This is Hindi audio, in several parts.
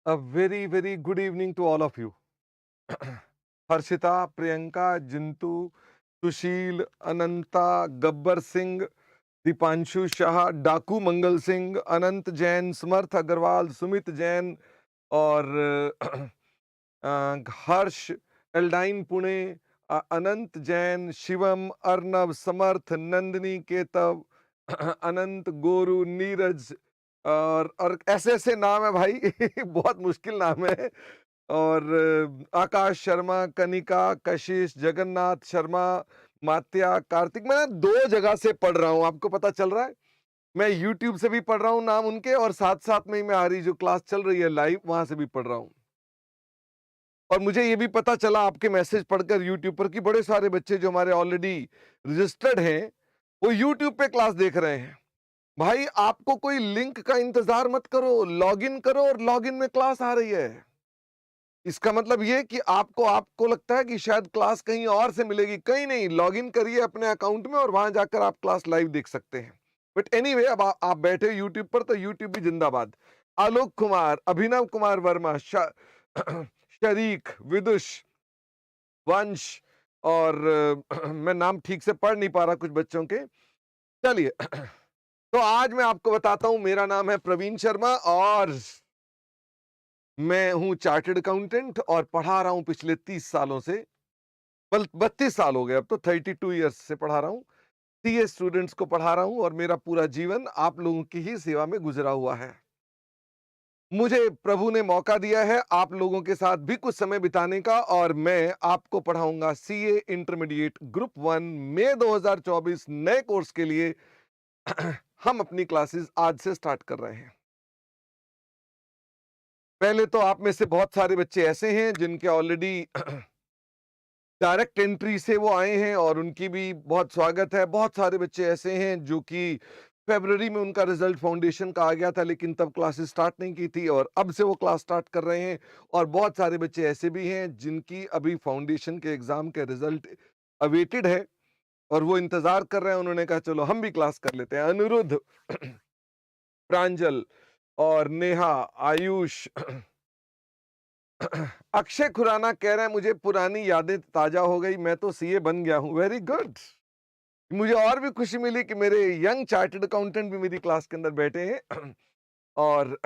A very, very good evening to all of you. Harshita, Priyanka, जिंतू, सुशील, अनंता, गब्बर सिंह, दीपांशु शाह, डाकू मंगल सिंह, अनंत जैन, समर्थ अग्रवाल, सुमित जैन और हर्ष, एल्डाइन पुणे, अनंत जैन, शिवम, अर्नब, समर्थ, नंदिनी, केतव, अनंत, गोरू, नीरज और ऐसे ऐसे नाम है भाई। बहुत मुश्किल नाम है। और आकाश शर्मा, कनिका, कशिश, जगन्नाथ शर्मा, मात्या, कार्तिक। मैं 2 जगह से पढ़ रहा हूँ, आपको पता चल रहा है। मैं यूट्यूब से भी पढ़ रहा हूँ नाम उनके, और साथ साथ में ही मैं हमारी जो क्लास चल रही है लाइव, वहां से भी पढ़ रहा हूँ। और मुझे ये भी पता चला आपके मैसेज पढ़कर यूट्यूब पर कि बड़े सारे बच्चे जो हमारे ऑलरेडी रजिस्टर्ड हैं वो यूट्यूब पे क्लास देख रहे हैं। भाई, आपको कोई लिंक का इंतजार मत करो, लॉगिन करो और लॉगिन में क्लास आ रही है। इसका मतलब ये कि आपको आपको लगता है कि शायद क्लास कहीं और से मिलेगी, कहीं नहीं। लॉगिन करिए अपने अकाउंट में और वहां जाकर आप क्लास लाइव देख सकते हैं। बट एनीवे, अब आप बैठे यूट्यूब पर, तो यूट्यूब भी जिंदाबाद। आलोक कुमार, अभिनव कुमार वर्मा, शरीक, विदुष, वंश और मैं नाम ठीक से पढ़ नहीं पा रहा कुछ बच्चों के। चलिए, तो आज मैं आपको बताता हूं। मेरा नाम है प्रवीण शर्मा और मैं हूं चार्टर्ड अकाउंटेंट और पढ़ा रहा हूं पिछले 30 सालों से। बल 32 साल हो गए, अब तो 32 ईयर्स से पढ़ा रहा हूं। सीए स्टूडेंट्स को पढ़ा रहा हूं और मेरा पूरा जीवन आप लोगों की ही सेवा में गुजरा हुआ है। मुझे प्रभु ने मौका दिया है आप लोगों के साथ भी कुछ समय बिताने का, और मैं आपको पढ़ाऊंगा सीए इंटरमीडिएट ग्रुप 1 मई 2024 नए कोर्स के लिए। हम अपनी क्लासेस आज से स्टार्ट कर रहे हैं। पहले तो आप में से बहुत सारे बच्चे ऐसे हैं जिनके ऑलरेडी डायरेक्ट एंट्री से वो आए हैं और उनकी भी बहुत स्वागत है। बहुत सारे बच्चे ऐसे हैं जो कि फरवरी में उनका रिजल्ट फाउंडेशन का आ गया था, लेकिन तब क्लासेस स्टार्ट नहीं की थी और अब से वो क्लास स्टार्ट कर रहे हैं। और बहुत सारे बच्चे ऐसे भी हैं जिनकी अभी फाउंडेशन के एग्जाम के रिजल्ट अवेटेड है और वो इंतजार कर रहे हैं। उन्होंने कहा चलो हम भी क्लास कर लेते हैं। अनिरुद्ध, प्रांजल और नेहा, आयुष, अक्षय खुराना कह रहे हैं मुझे पुरानी यादें ताजा हो गई, मैं तो सीए बन गया हूं। Very good. मुझे और भी खुशी मिली कि मेरे यंग चार्टर्ड अकाउंटेंट भी मेरी क्लास के अंदर बैठे हैं। और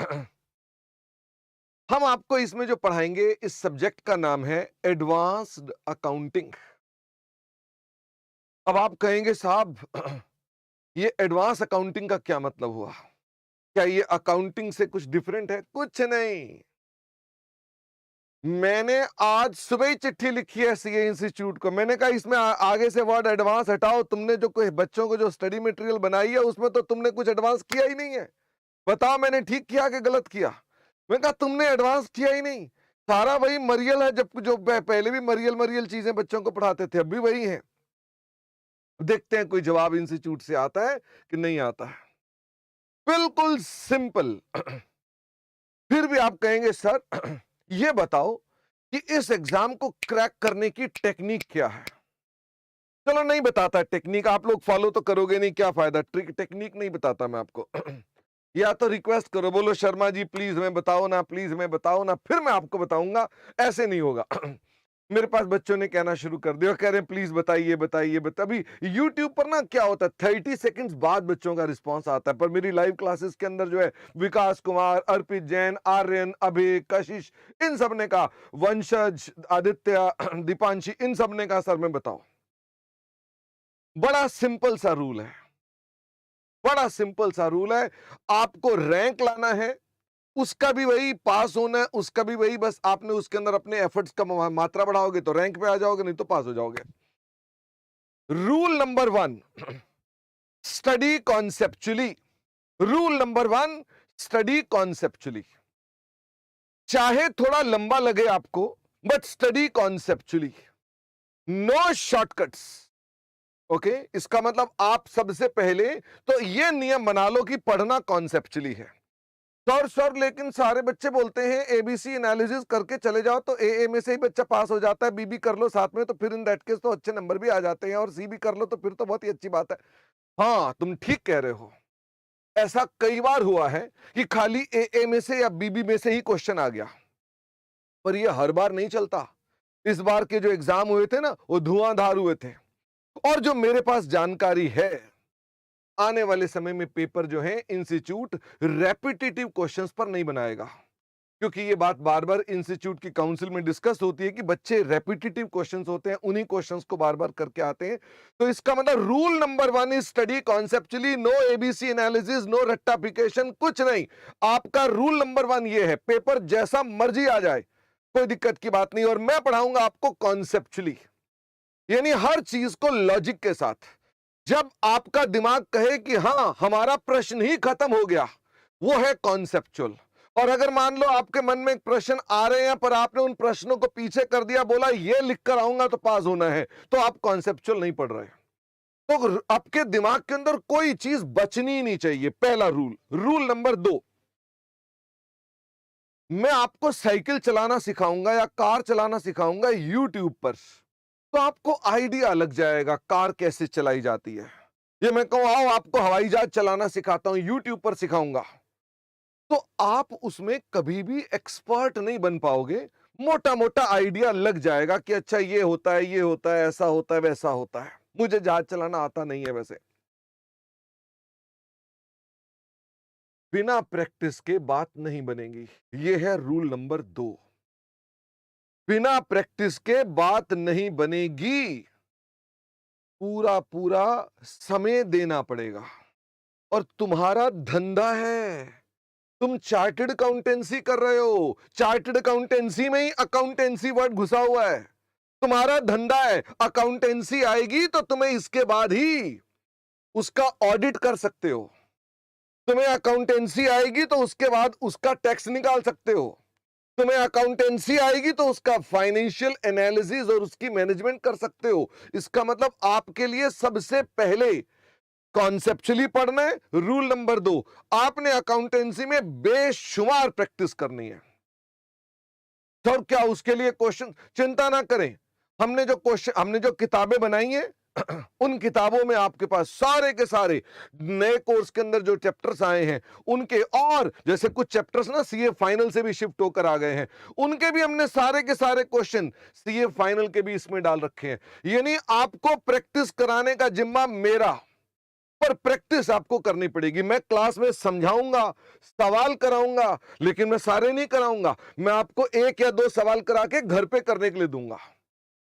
हम आपको इसमें जो पढ़ाएंगे, इस सब्जेक्ट का नाम है एडवांस्ड अकाउंटिंग। अब आप कहेंगे साहब, ये एडवांस अकाउंटिंग का क्या मतलब हुआ? क्या ये अकाउंटिंग से कुछ डिफरेंट है? कुछ नहीं। मैंने आज सुबह ही चिट्ठी लिखी है सीए इंस्टीट्यूट को। मैंने कहा इसमें आगे से वर्ड एडवांस हटाओ। तुमने जो कोई बच्चों को जो स्टडी मटेरियल बनाई है उसमें तो तुमने कुछ एडवांस किया ही नहीं है। बताओ मैंने ठीक किया कि गलत किया? मैंने कहा तुमने एडवांस किया ही नहीं, सारा वही मरियल है। जब जो पहले भी मरियल मरियल चीजें बच्चों को पढ़ाते थे, अब भी वही है। देखते हैं कोई जवाब इंस्टीट्यूट से आता है कि नहीं आता है। बिल्कुल सिंपल। फिर भी आप कहेंगे सर, ये बताओ कि इस एग्जाम को क्रैक करने की टेक्निक क्या है? चलो नहीं बताता टेक्निक, आप लोग फॉलो तो करोगे नहीं, क्या फायदा। ट्रिक टेक्निक नहीं बताता मैं आपको। या तो रिक्वेस्ट करो, बोलो शर्मा जी प्लीज हमें बताओ ना, प्लीज हमें बताओ ना, फिर मैं आपको बताऊंगा। ऐसे नहीं होगा। मेरे पास बच्चों ने कहना शुरू कर दिया, कह रहे हैं प्लीज बताइए बताइए बता। अभी यूट्यूब पर ना क्या होता है, 30 सेकंड्स बाद बच्चों का रिस्पांस आता है, पर मेरी लाइव क्लासेस के अंदर जो है विकास कुमार, अर्पित जैन, आर्यन, अभय, कशिश, इन सब ने कहा, वंशज, आदित्य, दीपांशी, इन सब ने कहा सर मैं बताओ। बड़ा सिंपल सा रूल है, बड़ा सिंपल सा रूल है। आपको रैंक लाना है, उसका भी वही, पास होना है उसका भी वही। बस आपने उसके अंदर अपने एफर्ट्स का मात्रा बढ़ाओगे तो रैंक पे आ जाओगे, नहीं तो पास हो जाओगे। Rule number 1, study conceptually. Rule number 1, study conceptually. चाहे थोड़ा लंबा लगे आपको, but study conceptually, no shortcuts. Okay, इसका मतलब आप सबसे पहले तो ये नियम बना लो कि पढ़ना कॉन्सेप्चुअली है। सर सर लेकिन सारे बच्चे बोलते हैं एबीसी एनालिसिस करके चले जाओ तो ए में से ही बच्चा पास हो जाता है, बी कर लो साथ में तो फिर इन दैट केस तो अच्छे नंबर भी आ जाते हैं, और सी भी कर लो तो फिर तो बहुत ही अच्छी बात है। हाँ, तुम ठीक कह रहे हो। ऐसा कई बार हुआ है कि खाली ए में से या बीबी में से ही क्वेश्चन आ गया, पर ये हर बार नहीं चलता। इस बार के जो एग्जाम हुए थे ना, वो धुआंधार हुए थे। और जो मेरे पास जानकारी है, आने वाले समय में पेपर जो है इंस्टीट्यूट रेपिटेटिव क्वेश्चंस पर नहीं बनाएगा, क्योंकि ये बात बार बार इंस्टीट्यूट की काउंसिल में डिस्कस होती है कि बच्चे रेपिटेटिव क्वेश्चंस होते हैं, उन्हीं क्वेश्चंस को बार बार करके आते हैं। तो इसका मतलब rule number 1 is study conceptually, no ABC analysis, no रट्टाफिकेशन, कुछ नहीं। आपका रूल नंबर 1 ये है, पेपर जैसा मर्जी आ जाए, कोई दिक्कत की बात नहीं। और मैं पढ़ाऊंगा आपको कॉन्सेप्चुअली, यानी हर चीज को लॉजिक के साथ। जब आपका दिमाग कहे कि हां हमारा प्रश्न ही खत्म हो गया, वो है कॉन्सेप्चुअल। और अगर मान लो आपके मन में एक प्रश्न आ रहे हैं, पर आपने उन प्रश्नों को पीछे कर दिया, बोला ये लिख कर आऊंगा तो पास होना है, तो आप कॉन्सेप्चुअल नहीं पढ़ रहे। तो आपके दिमाग के अंदर कोई चीज बचनी ही नहीं चाहिए, पहला रूल। रूल नंबर 2, मैं आपको साइकिल चलाना सिखाऊंगा या कार चलाना सिखाऊंगा यूट्यूब पर, तो आपको आइडिया लग जाएगा कार कैसे चलाई जाती है। ये मैं कहूं आओ आपको हवाई जहाज चलाना सिखाता हूं, यूट्यूब पर सिखाऊंगा, तो आप उसमें कभी भी एक्सपर्ट नहीं बन पाओगे। मोटा मोटा आइडिया लग जाएगा कि अच्छा ये होता है, ये होता है, ऐसा होता है, वैसा होता है। मुझे जहाज चलाना आता नहीं है वैसे। बिना प्रैक्टिस के बात नहीं बनेगी, ये है रूल नंबर 2। बिना प्रैक्टिस के बात नहीं बनेगी, पूरा पूरा समय देना पड़ेगा। और तुम्हारा धंधा है, तुम चार्टर्ड अकाउंटेंसी कर रहे हो, चार्टर्ड अकाउंटेंसी में ही अकाउंटेंसी वर्ड घुसा हुआ है। तुम्हारा धंधा है, अकाउंटेंसी आएगी तो तुम्हें इसके बाद ही उसका ऑडिट कर सकते हो। तुम्हें अकाउंटेंसी आएगी तो उसके बाद उसका टैक्स निकाल सकते हो। तुम्हें अकाउंटेंसी आएगी तो उसका फाइनेंशियल एनालिसिस और उसकी मैनेजमेंट कर सकते हो। इसका मतलब आपके लिए सबसे पहले कॉन्सेप्चुअली पढ़ना है। रूल नंबर 2, आपने अकाउंटेंसी में बेशुमार प्रैक्टिस करनी है। तो क्या उसके लिए क्वेश्चन, चिंता ना करें, हमने जो किताबें बनाई हैं उन किताबों में आपके पास सारे के सारे नए कोर्स के अंदर जो चैप्टर्स आए हैं उनके, और जैसे कुछ चैप्टर्स ना सीए फाइनल से भी शिफ्ट होकर आ गए हैं, उनके भी हमने सारे के सारे क्वेश्चन सीए फाइनल के भी इसमें डाल रखे हैं। यानी आपको प्रैक्टिस कराने का जिम्मा मेरा, पर प्रैक्टिस आपको करनी पड़ेगी। मैं क्लास में समझाऊंगा, सवाल कराऊंगा, लेकिन मैं सारे नहीं कराऊंगा। मैं आपको 1 या 2 सवाल करा के घर पे करने के लिए दूंगा,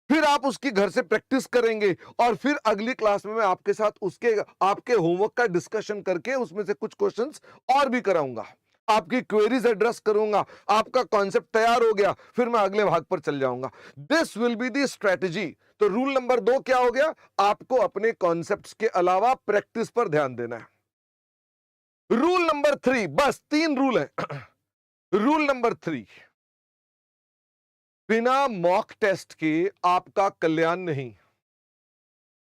फिर आप उसकी घर से प्रैक्टिस करेंगे, और फिर अगली क्लास में मैं आपके साथ उसके आपके होमवर्क का डिस्कशन करके उसमें से कुछ क्वेश्चंस और भी कराऊंगा, आपकी क्वेरीज एड्रेस करूंगा। आपका कॉन्सेप्ट तैयार हो गया, फिर मैं अगले भाग पर चल जाऊंगा। This will be the strategy. तो रूल नंबर 2 क्या हो गया? आपको अपने कॉन्सेप्ट्स के अलावा प्रैक्टिस पर ध्यान देना है। रूल नंबर 3, बस 3 रूल है। रूल नंबर 3, बिना मॉक टेस्ट के आपका कल्याण नहीं।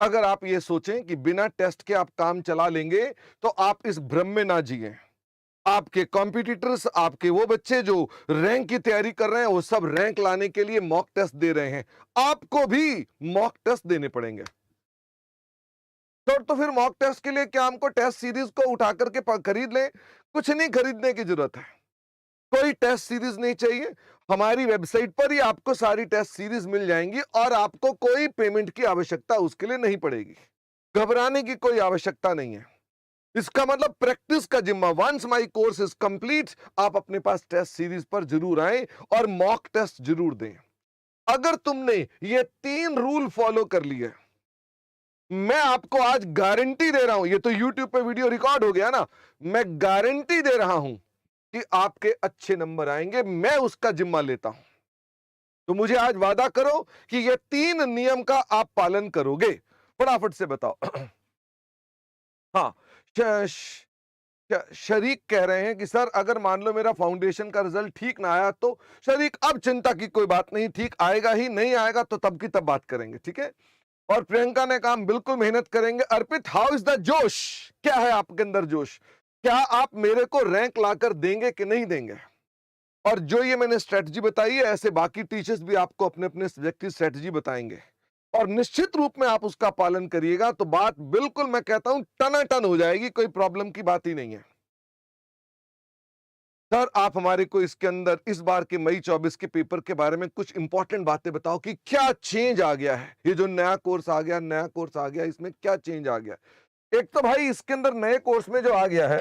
अगर आप ये सोचें कि बिना टेस्ट के आप काम चला लेंगे, तो आप इस भ्रम में ना जिएं। आपके कॉम्पिटिटर्स, आपके वो बच्चे जो रैंक की तैयारी कर रहे हैं, वो सब रैंक लाने के लिए मॉक टेस्ट दे रहे हैं। आपको भी मॉक टेस्ट देने पड़ेंगे। तो फिर मॉक टेस्ट के लिए क्या हमको टेस्ट सीरीज को उठा करके खरीद लें? कुछ नहीं खरीदने की जरूरत है, कोई टेस्ट सीरीज नहीं चाहिए। हमारी वेबसाइट पर ही आपको सारी टेस्ट सीरीज मिल जाएंगी, और आपको कोई पेमेंट की आवश्यकता उसके लिए नहीं पड़ेगी। घबराने की कोई आवश्यकता नहीं है। इसका मतलब प्रैक्टिस का जिम्मा, once my course is complete, आप अपने पास टेस्ट सीरीज पर जरूर आए और मॉक टेस्ट जरूर दें। अगर तुमने ये 3 रूल फॉलो कर लिए, मैं आपको आज गारंटी दे रहा हूं, ये तो यूट्यूब पे वीडियो रिकॉर्ड हो गया ना, मैं गारंटी दे रहा हूं कि आपके अच्छे नंबर आएंगे। मैं उसका जिम्मा लेता हूं। तो मुझे आज वादा करो कि ये 3 नियम का आप पालन करोगे। फटाफट से बताओ। हाँ, शरीक कह रहे हैं कि सर अगर मान लो मेरा फाउंडेशन का रिजल्ट ठीक ना आया, तो शरीक अब चिंता की कोई बात नहीं, ठीक आएगा ही, नहीं आएगा तो तब की तब बात करेंगे, ठीक है। और प्रियंका ने कहा बिल्कुल मेहनत करेंगे। अर्पित, हाउ इज द जोश? क्या है आपके अंदर जोश? क्या आप मेरे को रैंक लाकर देंगे कि नहीं देंगे? और जो ये मैंने स्ट्रेटजी बताई है, ऐसे बाकी टीचर्स भी आपको अपने अपने सब्जेक्ट की स्ट्रेटजी बताएंगे। और निश्चित रूप में आप उसका पालन करिएगा तो बात बिल्कुल मैं कहता हूं टनाटन हो जाएगी, कोई प्रॉब्लम की बात ही नहीं है। सर आप हमारे को इसके अंदर इस बार के मई 24 के पेपर के बारे में कुछ इंपॉर्टेंट बातें बताओ कि क्या चेंज आ गया है, ये जो नया कोर्स आ गया, नया कोर्स आ गया, इसमें क्या चेंज आ गया। एक तो भाई इसके अंदर नए कोर्स में जो आ गया है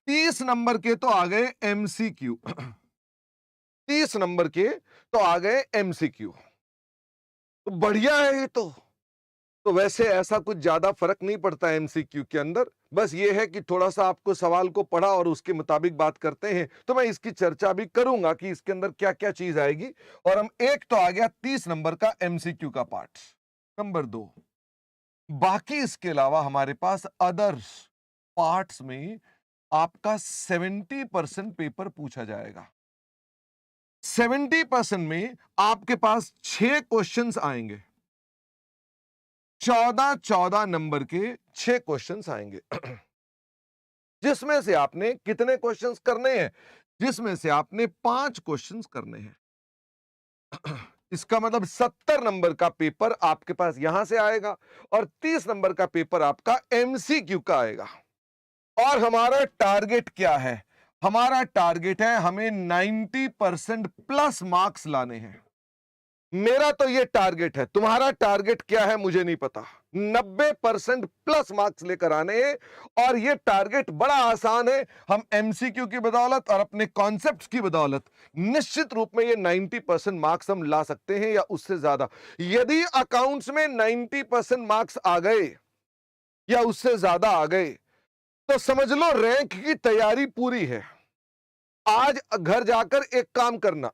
30 नंबर के तो आ गए एमसीक्यू 30 नंबर के तो आ गए एमसीक्यू, तो बढ़िया है ये तो वैसे ऐसा कुछ ज्यादा फर्क नहीं पड़ता है एमसीक्यू के अंदर, बस ये है कि थोड़ा सा आपको सवाल को पढ़ा और उसके मुताबिक बात करते हैं, तो मैं इसकी चर्चा भी करूंगा कि इसके अंदर क्या क्या चीज आएगी। और हम एक तो आ गया 30 नंबर का एमसीक्यू का पार्ट। नंबर 2, बाकी इसके अलावा हमारे पास अदर पार्ट्स में आपका 70% पेपर पूछा जाएगा। 70% में आपके पास 6 क्वेश्चंस आएंगे, 14 नंबर के 6 क्वेश्चंस आएंगे जिसमें से आपने कितने क्वेश्चंस करने हैं, जिसमें से आपने 5 क्वेश्चंस करने हैं इसका मतलब 70 नंबर का पेपर आपके पास यहां से आएगा और 30 नंबर का पेपर आपका एमसीक्यू का आएगा। और हमारा टारगेट क्या है, हमारा टारगेट है हमें 90% प्लस मार्क्स लाने हैं। मेरा तो ये टारगेट है, तुम्हारा टारगेट क्या है मुझे नहीं पता। 90% प्लस मार्क्स लेकर आने हैं और ये टारगेट बड़ा आसान है। हम एमसीक्यू की बदौलत और अपने कॉन्सेप्ट्स की बदौलत निश्चित रूप में ये 90% मार्क्स हम ला सकते हैं या उससे ज्यादा। यदि अकाउंट्स में 90% मार्क्स आ गए या उससे ज्यादा आ गए तो समझ लो रैंक की तैयारी पूरी है। आज घर जाकर एक काम करना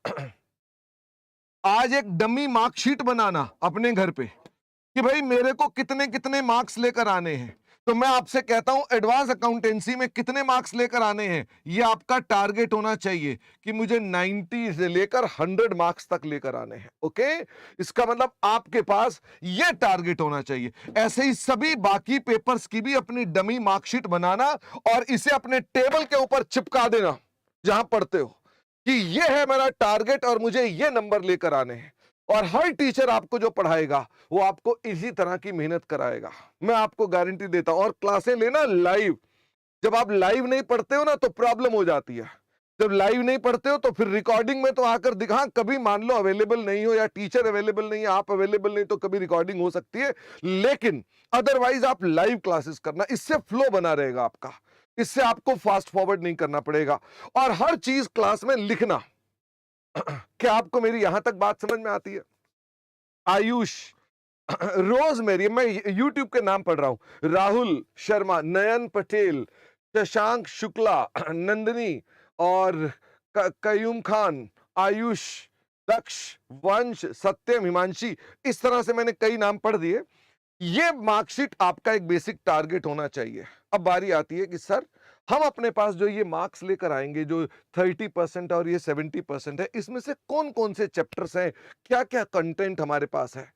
आज एक डमी मार्कशीट बनाना अपने घर पे कि भाई मेरे को कितने कितने मार्क्स लेकर आने हैं। तो मैं आपसे कहता हूं एडवांस अकाउंटेंसी में कितने मार्क्स लेकर आने हैं, ये आपका टारगेट होना चाहिए कि मुझे 90 से लेकर 100 मार्क्स तक लेकर आने हैं। ओके, इसका मतलब आपके पास ये टारगेट होना चाहिए। ऐसे ही सभी बाकी पेपर्स की भी अपनी डमी मार्कशीट बनाना और इसे अपने टेबल के ऊपर चिपका देना जहां पढ़ते हो कि ये है मेरा टारगेट और मुझे ये नंबर लेकर आने हैं। और हर टीचर आपको जो पढ़ाएगा वो आपको इसी तरह की मेहनत कराएगा, मैं आपको गारंटी देता हूं। और क्लासें लेना लाइव, जब आप लाइव नहीं पढ़ते हो ना तो प्रॉब्लम हो जाती है। जब लाइव नहीं पढ़ते हो तो फिर रिकॉर्डिंग में तो आकर दिखा, कभी मान लो अवेलेबल नहीं हो या टीचर अवेलेबल नहीं है, आप अवेलेबल नहीं, तो कभी रिकॉर्डिंग हो सकती है, लेकिन अदरवाइज आप लाइव क्लासेस करना, इससे फ्लो बना रहेगा आपका, इससे आपको फास्ट फॉरवर्ड नहीं करना पड़ेगा। और हर चीज क्लास में लिखना क्या आपको मेरी यहां तक बात समझ में आती है? आयुष रोज मेरी, मैं यूट्यूब के नाम पढ़ रहा हूं, राहुल शर्मा, नयन पटेल, शशांक शुक्ला, नंदिनी और कयूम खान, आयुष, दक्ष, वंश, सत्यम, हिमांशी, इस तरह से मैंने कई नाम पढ़ दिए। ये मार्कशीट आपका एक बेसिक टारगेट होना चाहिए। अब बारी आती है कि सर हम अपने पास जो ये मार्क्स लेकर आएंगे, जो 30% और ये 70% है, इसमें से कौन कौन से चैप्टर्स हैं, क्या क्या कंटेंट हमारे पास है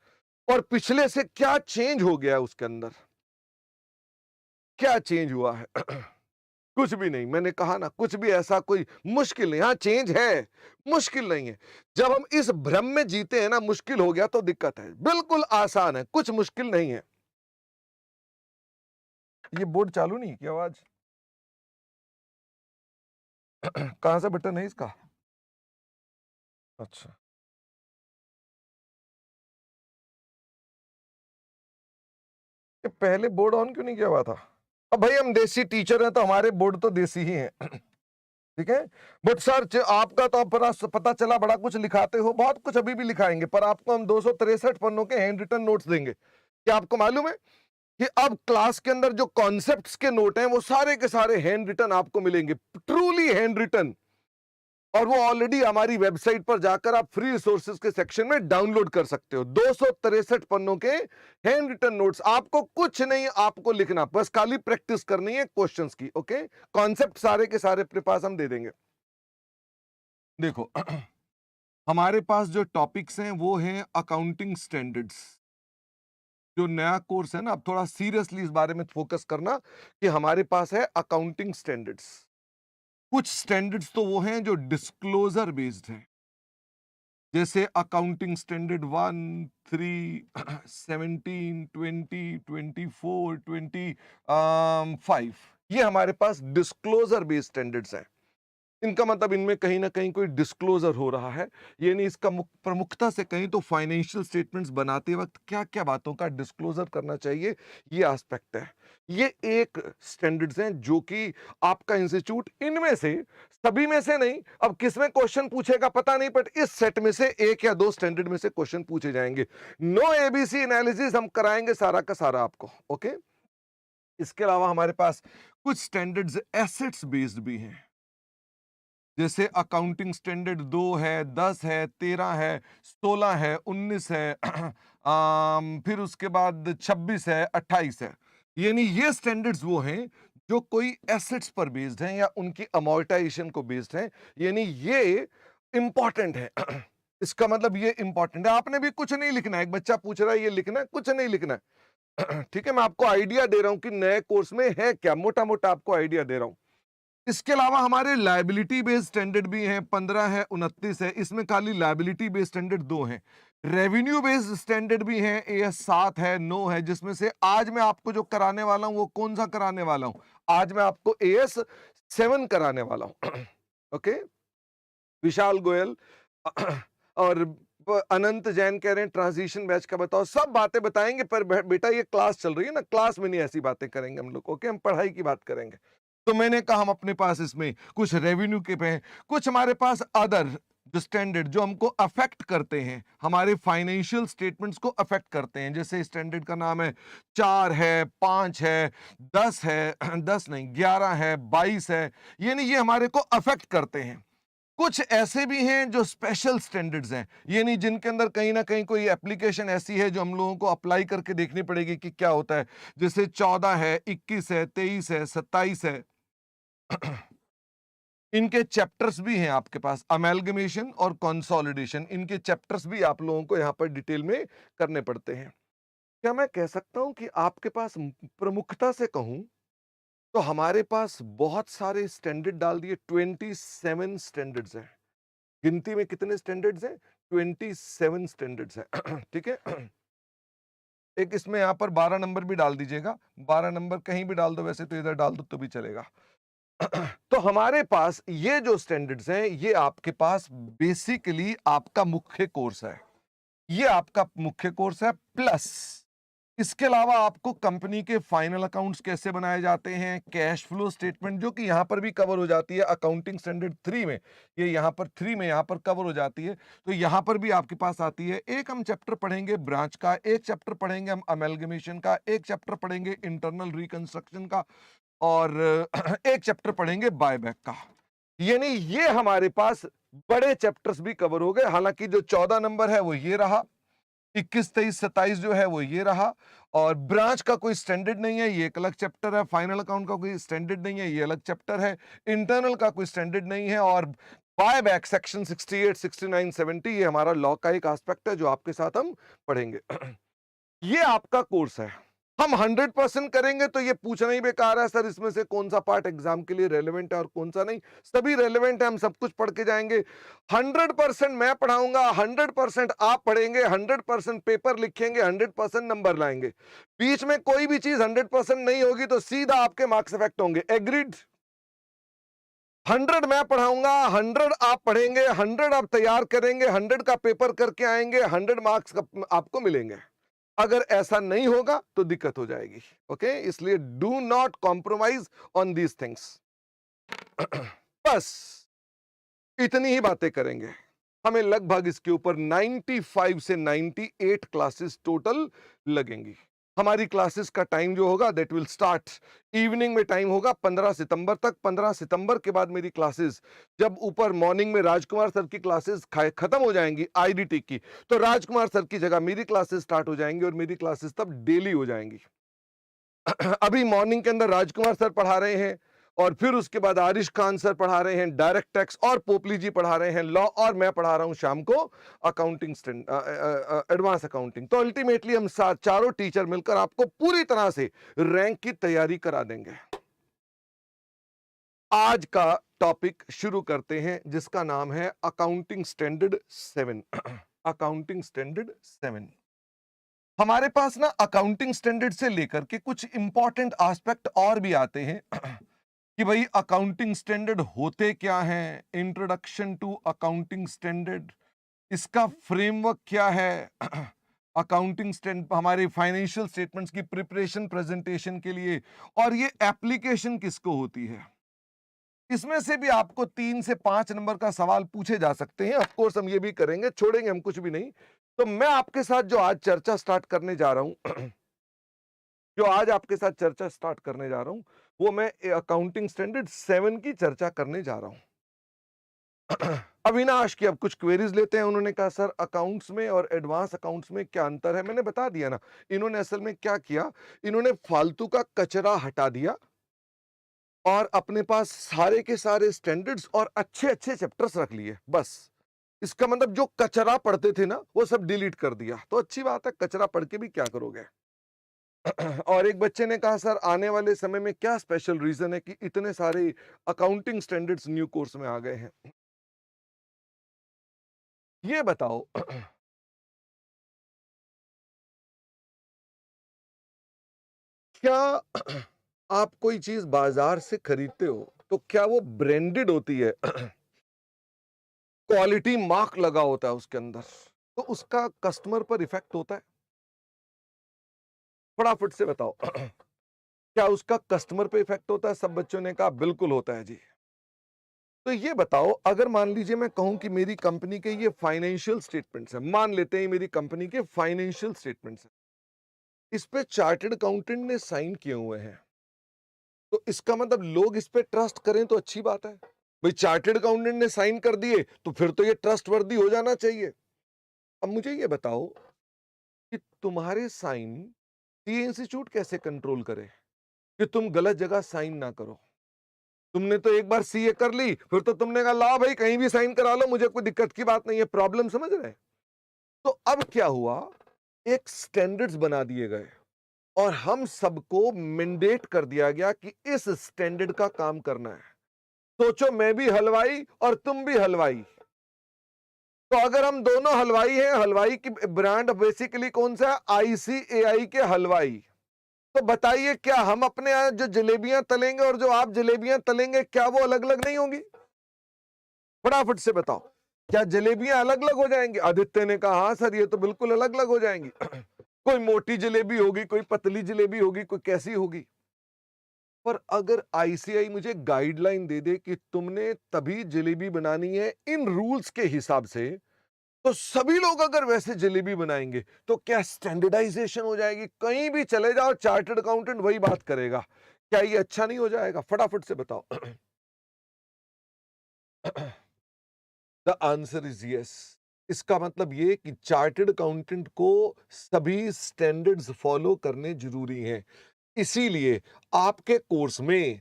और पिछले से क्या चेंज हो गया उसके अंदर, क्या चेंज हुआ है कुछ भी नहीं, मैंने कहा ना, कुछ भी ऐसा कोई मुश्किल नहीं। हाँ चेंज है, मुश्किल नहीं है। जब हम इस भ्रम में जीते हैं ना, मुश्किल हो गया तो दिक्कत है, बिल्कुल आसान है, कुछ मुश्किल नहीं है। ये बोर्ड चालू नहीं की आवाज कहां से बटन है इसका? अच्छा, ये पहले बोर्ड ऑन क्यों नहीं किया हुआ था? अब भाई हम देसी टीचर हैं तो हमारे बोर्ड तो देसी ही हैं ठीक है। बट सर आपका तो पता चला बड़ा कुछ लिखाते हो, बहुत कुछ अभी भी लिखाएंगे, पर आपको हम 263 पन्नों के हैंड रिटन नोट्स देंगे। क्या आपको मालूम है कि अब क्लास के अंदर जो कॉन्सेप्ट्स के नोट हैं वो सारे के सारे हैंड रिटन आपको मिलेंगे, ट्रूली हैंड रिटन। और वो ऑलरेडी हमारी वेबसाइट पर जाकर आप फ्री रिसोर्सेज के सेक्शन में डाउनलोड कर सकते हो। 263 पन्नों के हैंड रिटन नोट्स, आपको कुछ नहीं आपको लिखना, बस खाली प्रैक्टिस करनी है क्वेश्चंस की। ओके, कॉन्सेप्ट सारे के सारे अपने पास हम दे देंगे। देखो हमारे पास जो टॉपिक्स हैं वो हैं अकाउंटिंग स्टैंडर्ड्स। जो नया कोर्स है ना, अब थोड़ा सीरियसली इस बारे में फोकस करना कि हमारे पास है अकाउंटिंग स्टैंडर्ड्स। कुछ स्टैंडर्ड्स तो वो हैं जो डिस्क्लोजर बेस्ड हैं, जैसे अकाउंटिंग स्टैंडर्ड 1, 3, 17, 20, 24, 25, ये हमारे पास डिस्क्लोजर बेस्ड स्टैंडर्ड्स हैं। इनका मतलब इनमें कहीं ना कहीं कोई डिस्क्लोजर हो रहा है, यानी इसका प्रमुखता से कहीं तो फाइनेंशियल स्टेटमेंट्स बनाते वक्त क्या क्या बातों का डिस्क्लोजर करना चाहिए, ये एस्पेक्ट है। ये एक स्टैंडर्ड्स हैं जो कि आपका इंस्टीट्यूट इनमें से, सभी में से नहीं, अब किसमें क्वेश्चन पूछेगा पता नहीं, बट इस सेट में से एक या दो स्टैंडर्ड में से क्वेश्चन पूछे जाएंगे। नो एबीसी एनालिसिस हम कराएंगे सारा का सारा आपको, ओके। इसके अलावा हमारे पास कुछ स्टैंडर्ड्स एसेट्स बेस्ड भी हैं, जैसे अकाउंटिंग स्टैंडर्ड 2 है, 10 है, 13 है, 16 है, 19 है, फिर उसके बाद 26 है, 28 है। यानी ये स्टैंडर्ड्स वो हैं जो कोई एसेट्स पर बेस्ड हैं या उनकी अमोर्टाइजेशन को बेस्ड हैं, यानी ये इंपॉर्टेंट है। इसका मतलब ये इंपॉर्टेंट है, आपने भी कुछ नहीं लिखना है। एक बच्चा पूछ रहा है ये लिखना है, कुछ नहीं लिखना है। ठीक है, मैं आपको आइडिया दे रहा हूं कि नए कोर्स में है क्या, मोटा मोटा आपको आइडिया दे रहा हूं। इसके अलावा हमारे लायबिलिटी बेस्ड स्टैंडर्ड भी हैं, 15 है, 29 है, इसमें खाली लायबिलिटी बेस्ड स्टैंडर्ड 2 हैं। रेवेन्यू बेस्ड स्टैंडर्ड भी हैं, एएस 7 है, 9 है, जिसमें से आज मैं आपको जो कराने वाला हूं वो कौन सा कराने वाला हूं, आज मैं आपको एएस 7 कराने वाला हूं। ओके, विशाल गोयल और अनंत जैन कह रहे हैं ट्रांजिशन बैच का बताओ, सब बातें बताएंगे, पर बेटा ये क्लास चल रही है ना, क्लास में नहीं ऐसी बातें करेंगे हम लोग, ओके, हम पढ़ाई की बात करेंगे। तो मैंने कहा हम अपने पास इसमें कुछ रेवेन्यू के पे हैं, कुछ हमारे पास अदर जो स्टैंडर्ड जो हमको अफेक्ट करते हैं, हमारे फाइनेंशियल स्टेटमेंट्स को अफेक्ट करते हैं, जैसे स्टैंडर्ड का नाम है 4 है, 5 है, 10 है, 10 नहीं 11 है, 22 है, यानी ये हमारे को अफेक्ट करते हैं। कुछ ऐसे भी हैं जो स्पेशल स्टैंडर्ड्स हैं, यानी जिनके अंदर कहीं ना कहीं कोई एप्लीकेशन ऐसी है जो हम लोगों को अप्लाई करके देखनी पड़ेगी कि क्या होता है, जैसे 14 है, 21 है, 23 है, 27 है। इनके चैप्टर्स भी हैं आपके पास, अमेलगमेशन और कंसोलिडेशन, इनके चैप्टर्स भी आप लोगों को यहां पर डिटेल में करने पड़ते हैं। क्या मैं कह सकता हूं कि आपके पास प्रमुखता से कहूं तो हमारे पास बहुत सारे स्टैंडर्ड डाल दिए, 27 स्टैंडर्ड्स हैं। गिनती में कितने स्टैंडर्ड्स हैं, 27 स्टैंडर्ड्स हैं। ठीक है, एक इसमें यहां पर 12 नंबर भी डाल दीजिएगा, 12 नंबर कहीं भी डाल दो, वैसे तो इधर डाल दो तो भी चलेगा। तो हमारे पास ये जो स्टैंडर्ड्स हैं ये आपके पास बेसिकली आपका मुख्य कोर्स है, ये आपका मुख्य कोर्स है। प्लस इसके अलावा आपको कंपनी के फाइनल अकाउंट्स कैसे बनाए जाते हैं, कैश फ्लो स्टेटमेंट जो कि यहां पर भी कवर हो जाती है अकाउंटिंग स्टैंडर्ड 3 में, ये यहां पर 3 में यहां पर कवर हो जाती है, तो यहां पर भी आपके पास आती है। एक हम चैप्टर पढ़ेंगे ब्रांच का, एक चैप्टर पढ़ेंगे हम अमेलगमेशन का, एक चैप्टर पढ़ेंगे इंटरनल रिकंस्ट्रक्शन का, और एक चैप्टर पढ़ेंगे बायबैक का। यानी ये हमारे पास बड़े चैप्टर्स भी कवर हो गए। हालांकि जो 14 नंबर है वो ये रहा, 21, 23, 27 जो है वो ये रहा, और ब्रांच का कोई स्टैंडर्ड नहीं है, ये एक अलग चैप्टर है। फाइनल अकाउंट का कोई स्टैंडर्ड नहीं है, ये अलग चैप्टर है। इंटरनल का कोई स्टैंडर्ड नहीं है, और बायबैक सेक्शन 68, 69, 70 ये हमारा लॉ का एक एस्पेक्ट है जो आपके साथ हम पढ़ेंगे। ये आपका कोर्स है, हम 100% करेंगे तो ये पूछना ही बेकार है सर इसमें से कौन सा पार्ट एग्जाम के लिए रेलेवेंट है और कौन सा नहीं, सभी रेलेवेंट है, हम सब कुछ पढ़ के जाएंगे। 100% मैं पढ़ाऊंगा, 100% आप पढ़ेंगे, 100% पेपर लिखेंगे, 100% नंबर लाएंगे। बीच में कोई भी चीज 100% नहीं होगी तो सीधा आपके मार्क्स इफेक्ट होंगे। एग्रीड? 100 मैं पढ़ाऊंगा, 100 आप पढ़ेंगे, 100 आप तैयार करेंगे, 100 का पेपर करके आएंगे, 100 मार्क्स आपको मिलेंगे। अगर ऐसा नहीं होगा तो दिक्कत हो जाएगी, ओके। इसलिए do not compromise on these things. बस इतनी ही बातें करेंगे। हमें लगभग इसके ऊपर 95 से 98 क्लासेस टोटल लगेंगी। हमारी क्लासेस का टाइम जो होगा दैट विल स्टार्ट इवनिंग में, टाइम होगा 15 सितंबर तक। 15 सितंबर के बाद मेरी क्लासेस, जब ऊपर मॉर्निंग में राजकुमार सर की क्लासेस खत्म हो जाएंगी आईडीटी की, तो राजकुमार सर की जगह मेरी क्लासेस स्टार्ट हो जाएंगी, और मेरी क्लासेस तब डेली हो जाएंगी। अभी मॉर्निंग के अंदर राजकुमार सर पढ़ा रहे हैं, और फिर उसके बाद आरिश खान सर पढ़ा रहे हैं डायरेक्ट टैक्स, और पोपली जी पढ़ा रहे हैं लॉ, और मैं पढ़ा रहा हूं शाम को अकाउंटिंग, एडवांस अकाउंटिंग। तो अल्टीमेटली हम चारों टीचर मिलकर आपको पूरी तरह से रैंक की तैयारी करा देंगे। आज का टॉपिक शुरू करते हैं जिसका नाम है अकाउंटिंग स्टैंडर्ड 7। Accounting standard 7। हमारे पास ना अकाउंटिंग स्टैंडर्ड से लेकर के कुछ इंपॉर्टेंट एस्पेक्ट और भी आते हैं कि भाई अकाउंटिंग स्टैंडर्ड होते क्या हैं, इंट्रोडक्शन टू अकाउंटिंग स्टैंडर्ड, इसका फ्रेमवर्क क्या है, अकाउंटिंग स्टैंड हमारे फाइनेंशियल स्टेटमेंट्स की प्रिपरेशन प्रेजेंटेशन के लिए, और ये एप्लीकेशन किसको होती है। इसमें से भी आपको 3 से 5 नंबर का सवाल पूछे जा सकते हैं। ऑफ कोर्स हम ये भी करेंगे, छोड़ेंगे हम कुछ भी नहीं। तो मैं आपके साथ जो आज चर्चा स्टार्ट करने जा रहा हूं जो आज आपके साथ चर्चा स्टार्ट करने जा रहा हूं वो मैं अकाउंटिंग स्टैंडर्ड 7 की चर्चा करने जा रहा हूं। अविनाश की अब कुछ क्वेरीज लेते हैं। उन्होंने कहा सर अकाउंट्स में और एडवांस अकाउंट्स में क्या अंतर है। मैंने बता दिया ना। इन्होंने असल में क्या किया, इन्होंने फालतू का कचरा हटा दिया और अपने पास सारे के सारे स्टैंडर्ड्स और अच्छे अच्छे चैप्टर्स रख लिए। बस इसका मतलब जो कचरा पढ़ते थे ना वो सब डिलीट कर दिया। तो अच्छी बात है, कचरा पढ़ के भी क्या करोगे। और एक बच्चे ने कहा सर आने वाले समय में क्या स्पेशल रीजन है कि इतने सारे अकाउंटिंग स्टैंडर्ड्स न्यू कोर्स में आ गए हैं। ये बताओ क्या आप कोई चीज बाजार से खरीदते हो तो क्या वो ब्रांडेड होती है, क्वालिटी मार्क लगा होता है उसके अंदर, तो उसका कस्टमर पर इफेक्ट होता है। फटाफट से बताओ क्या उसका कस्टमर पे इफेक्ट होता है। सब बच्चों ने कहा बिल्कुल होता है जी। तो ये बताओ अगर मान लीजिए मैं कहूं कि मेरी कंपनी के ये फाइनेंशियल स्टेटमेंट्स हैं, मान लेते हैं मेरी कंपनी के फाइनेंशियल स्टेटमेंट्स हैं, इस पे चार्टर्ड अकाउंटेंट ने साइन किए हुए हैं, तो इसका मतलब लोग इस पे ट्रस्ट करें तो अच्छी बात है। भाई चार्टर्ड अकाउंटेंट ने साइन कर दिए तो फिर तो ये ट्रस्ट वर्दी हो जाना चाहिए। अब मुझे ये बताओ कि तुम्हारे साइन ये इंस्टीट्यूट कैसे कंट्रोल करे कि तुम गलत जगह साइन ना करो। तुमने तो एक बार सीए कर ली, फिर तो तुमने कहा ला भाई कहीं भी साइन करा लो, मुझे कोई दिक्कत की बात नहीं है। प्रॉब्लम समझ रहे हैं। तो अब क्या हुआ, एक स्टैंडर्ड्स बना दिए गए और हम सबको मैंडेट कर दिया गया कि इस स्टैंडर्ड का काम करना है। सोचो मैं भी हलवाई और तुम भी हलवाई, तो अगर हम दोनों हलवाई हैं, हलवाई की ब्रांड बेसिकली कौन सा है, आईसीएआई के हलवाई, तो बताइए क्या हम अपने यहाँ जो जलेबियां तलेंगे और जो आप जलेबियां तलेंगे क्या वो अलग अलग नहीं होंगी। फटाफट से बताओ क्या जलेबियां अलग अलग हो जाएंगी। आदित्य ने कहा हाँ सर ये तो बिल्कुल अलग अलग हो जाएंगी। कोई मोटी जलेबी होगी, कोई पतली जलेबी होगी, कोई कैसी होगी। पर अगर आईसीआई मुझे गाइडलाइन दे दे कि तुमने तभी जलेबी बनानी है इन रूल्स के हिसाब से, तो सभी लोग अगर वैसे जलेबी बनाएंगे तो क्या स्टैंडर्डाइजेशन हो जाएगी। कहीं भी चले जाओ चार्टर्ड अकाउंटेंट वही बात करेगा। क्या ये अच्छा नहीं हो जाएगा। फटाफट से बताओ। The answer is yes. इसका मतलब ये कि चार्टर्ड अकाउंटेंट को सभी स्टैंडर्ड्स फॉलो करने जरूरी हैं। इसीलिए आपके कोर्स में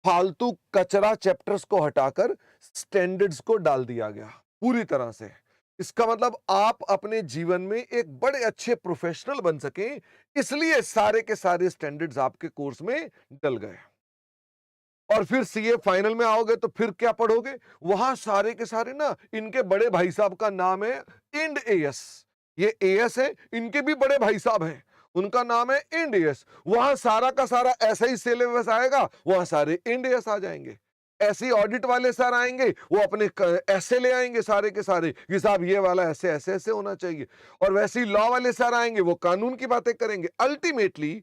फालतू कचरा चैप्टर्स को हटाकर स्टैंडर्ड्स को डाल दिया गया पूरी तरह से। इसका मतलब आप अपने जीवन में एक बड़े अच्छे प्रोफेशनल बन सकें, इसलिए सारे के सारे स्टैंडर्ड्स आपके कोर्स में डल गए। और फिर सीए फाइनल में आओगे तो फिर क्या पढ़ोगे, वहां सारे के सारे ना इनके बड़े भाई साहब का नाम है इंड एएस। ये एएस है, इनके भी बड़े भाई साहब हैं, उनका नाम है इंड एएस। वहां सारा का सारा ऐसा ही सिलेबस आएगा, वहां सारे इंड एएस आ जाएंगे। ऐसे ही ऑडिट वाले सर आएंगे, वो अपने ऐसे ले आएंगे सारे के सारे कि साहब ये वाला ऐसे ऐसे ऐसे होना चाहिए। और वैसे ही लॉ वाले सर आएंगे, वो कानून की बातें करेंगे। अल्टीमेटली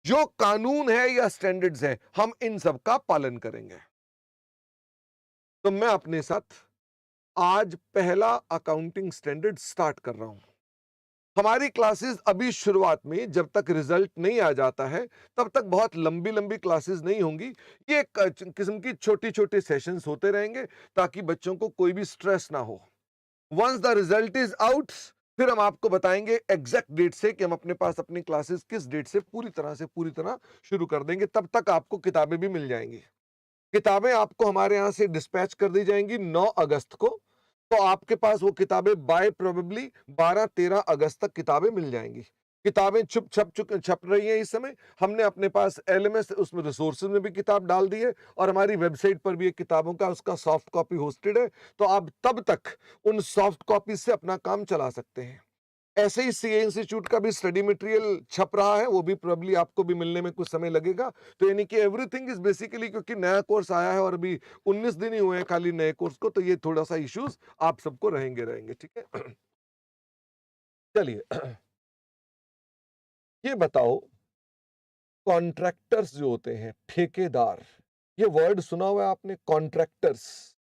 जो कानून है या स्टैंडर्ड्स है हम इन सब का पालन करेंगे। तो मैं अपने साथ आज पहला अकाउंटिंग स्टैंडर्ड स्टार्ट कर रहा हूं। हमारी क्लासेस अभी शुरुआत में जब तक रिजल्ट नहीं आ जाता है तब तक बहुत लंबी लंबी क्लासेस नहीं होंगी। ये एक किस्म की छोटी छोटी सेशंस होते रहेंगे ताकि बच्चों को कोई भी स्ट्रेस ना हो। Once the result is out फिर हम आपको बताएंगे एग्जैक्ट डेट से कि हम अपने पास अपनी क्लासेस किस डेट से पूरी तरह शुरू कर देंगे। तब तक आपको किताबें भी मिल जाएंगी। किताबें आपको हमारे यहां से डिस्पैच कर दी जाएंगी 9 अगस्त को। तो आपके पास वो किताबें बाय प्रोबेबली 12-13 अगस्त तक किताबें मिल जाएंगी। किताबें छप रही हैं इस समय। हमने अपने पास एलएमएस उसमें रिसोर्सेज में भी किताब डाल दी है और हमारी वेबसाइट पर भी एक किताबों का उसका सॉफ्ट कॉपी होस्टेड है, तो आप तब तक उन सॉफ्ट कॉपी से अपना काम चला सकते हैं। ऐसे ही सीए इंस्टीट्यूट का भी स्टडी मटेरियल छप रहा है, वो भी प्रोबेबली आपको भी मिलने में कुछ समय लगेगा। तो यानी कि एवरीथिंग इज बेसिकली, क्योंकि नया कोर्स आया है और अभी 19 दिन ही हुए हैं खाली नए कोर्स को, तो ये थोड़ा सा इश्यूज आप सबको रहेंगे, ठीक है। चलिए, ये बताओ, कॉन्ट्रैक्टर्स जो होते हैं, ठेकेदार, ये वर्ड सुना हुआ है आपने, कॉन्ट्रैक्टर्स?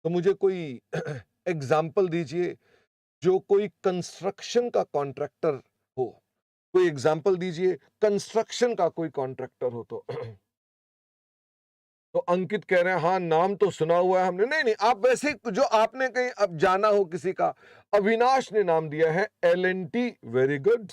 तो मुझे कोई एग्जाम्पल दीजिए जो कोई कंस्ट्रक्शन का कॉन्ट्रैक्टर हो, कोई एग्जाम्पल दीजिए कंस्ट्रक्शन का कोई कॉन्ट्रैक्टर हो तो। तो अंकित कह रहे हैं हाँ नाम तो सुना हुआ है हमने। नहीं नहीं, आप वैसे जो आपने कहीं अब जाना हो किसी का, अविनाश ने नाम दिया है L&T, वेरी गुड।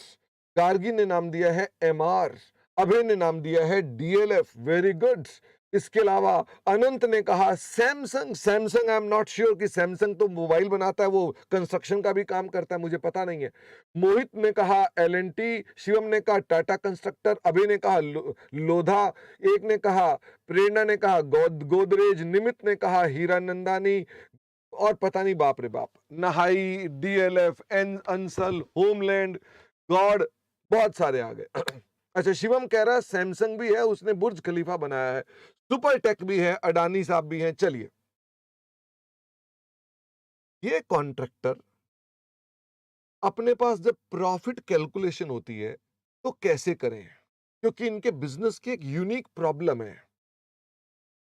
गार्गी ने नाम दिया है MR, अभय ने नाम दिया है DLF, वेरी गुड। इसके अलावा अनंत ने कहा Samsung. Samsung I am not sure कि सैमसंग तो मोबाइल बनाता है, वो कंस्ट्रक्शन का भी काम करता है, मुझे पता नहीं है। मोहित ने कहा L&T, शिवम ने कहा टाटा कंस्ट्रक्टर, अभय ने कहा लोधा, एक ने कहा, प्रेरणा ने कहा गोदरेज, निमित ने कहा हीरानंदानी, और पता नहीं बाप रे बाप, नहाई, DLF, अंसल, होमलैंड, गॉड, बहुत सारे आ गए। अच्छा, शिवम कह रहा है सैमसंग भी है, उसने बुर्ज खलीफा बनाया है, सुपर टेक भी है, अडानी साहब भी हैं। चलिए, ये कॉन्ट्रैक्टर अपने पास जब प्रॉफिट कैलकुलेशन होती है तो कैसे करें, क्योंकि इनके बिजनेस की एक यूनिक प्रॉब्लम है।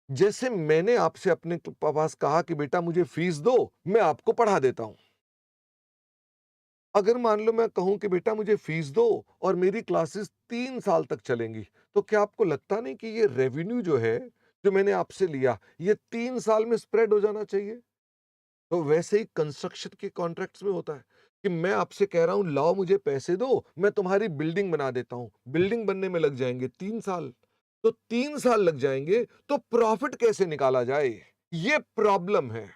जैसे मैंने आपसे अपने पास कहा कि बेटा मुझे फीस दो, मैं आपको पढ़ा देता हूं। अगर मान लो मैं कहूं कि बेटा मुझे फीस दो और मेरी क्लासेस 3 साल तक चलेंगी, तो क्या आपको लगता नहीं कि ये रेवेन्यू जो है, जो मैंने आपसे लिया, ये 3 साल में स्प्रेड हो जाना चाहिए? तो वैसे ही कंस्ट्रक्शन के कॉन्ट्रैक्ट्स में होता है कि मैं आपसे कह रहा हूं लाओ मुझे पैसे दो, मैं तुम्हारी बिल्डिंग बना देता हूं। बिल्डिंग बनने में लग जाएंगे 3 साल, तो 3 साल लग जाएंगे, तो प्रॉफिट कैसे निकाला जाए, ये प्रॉब्लम है।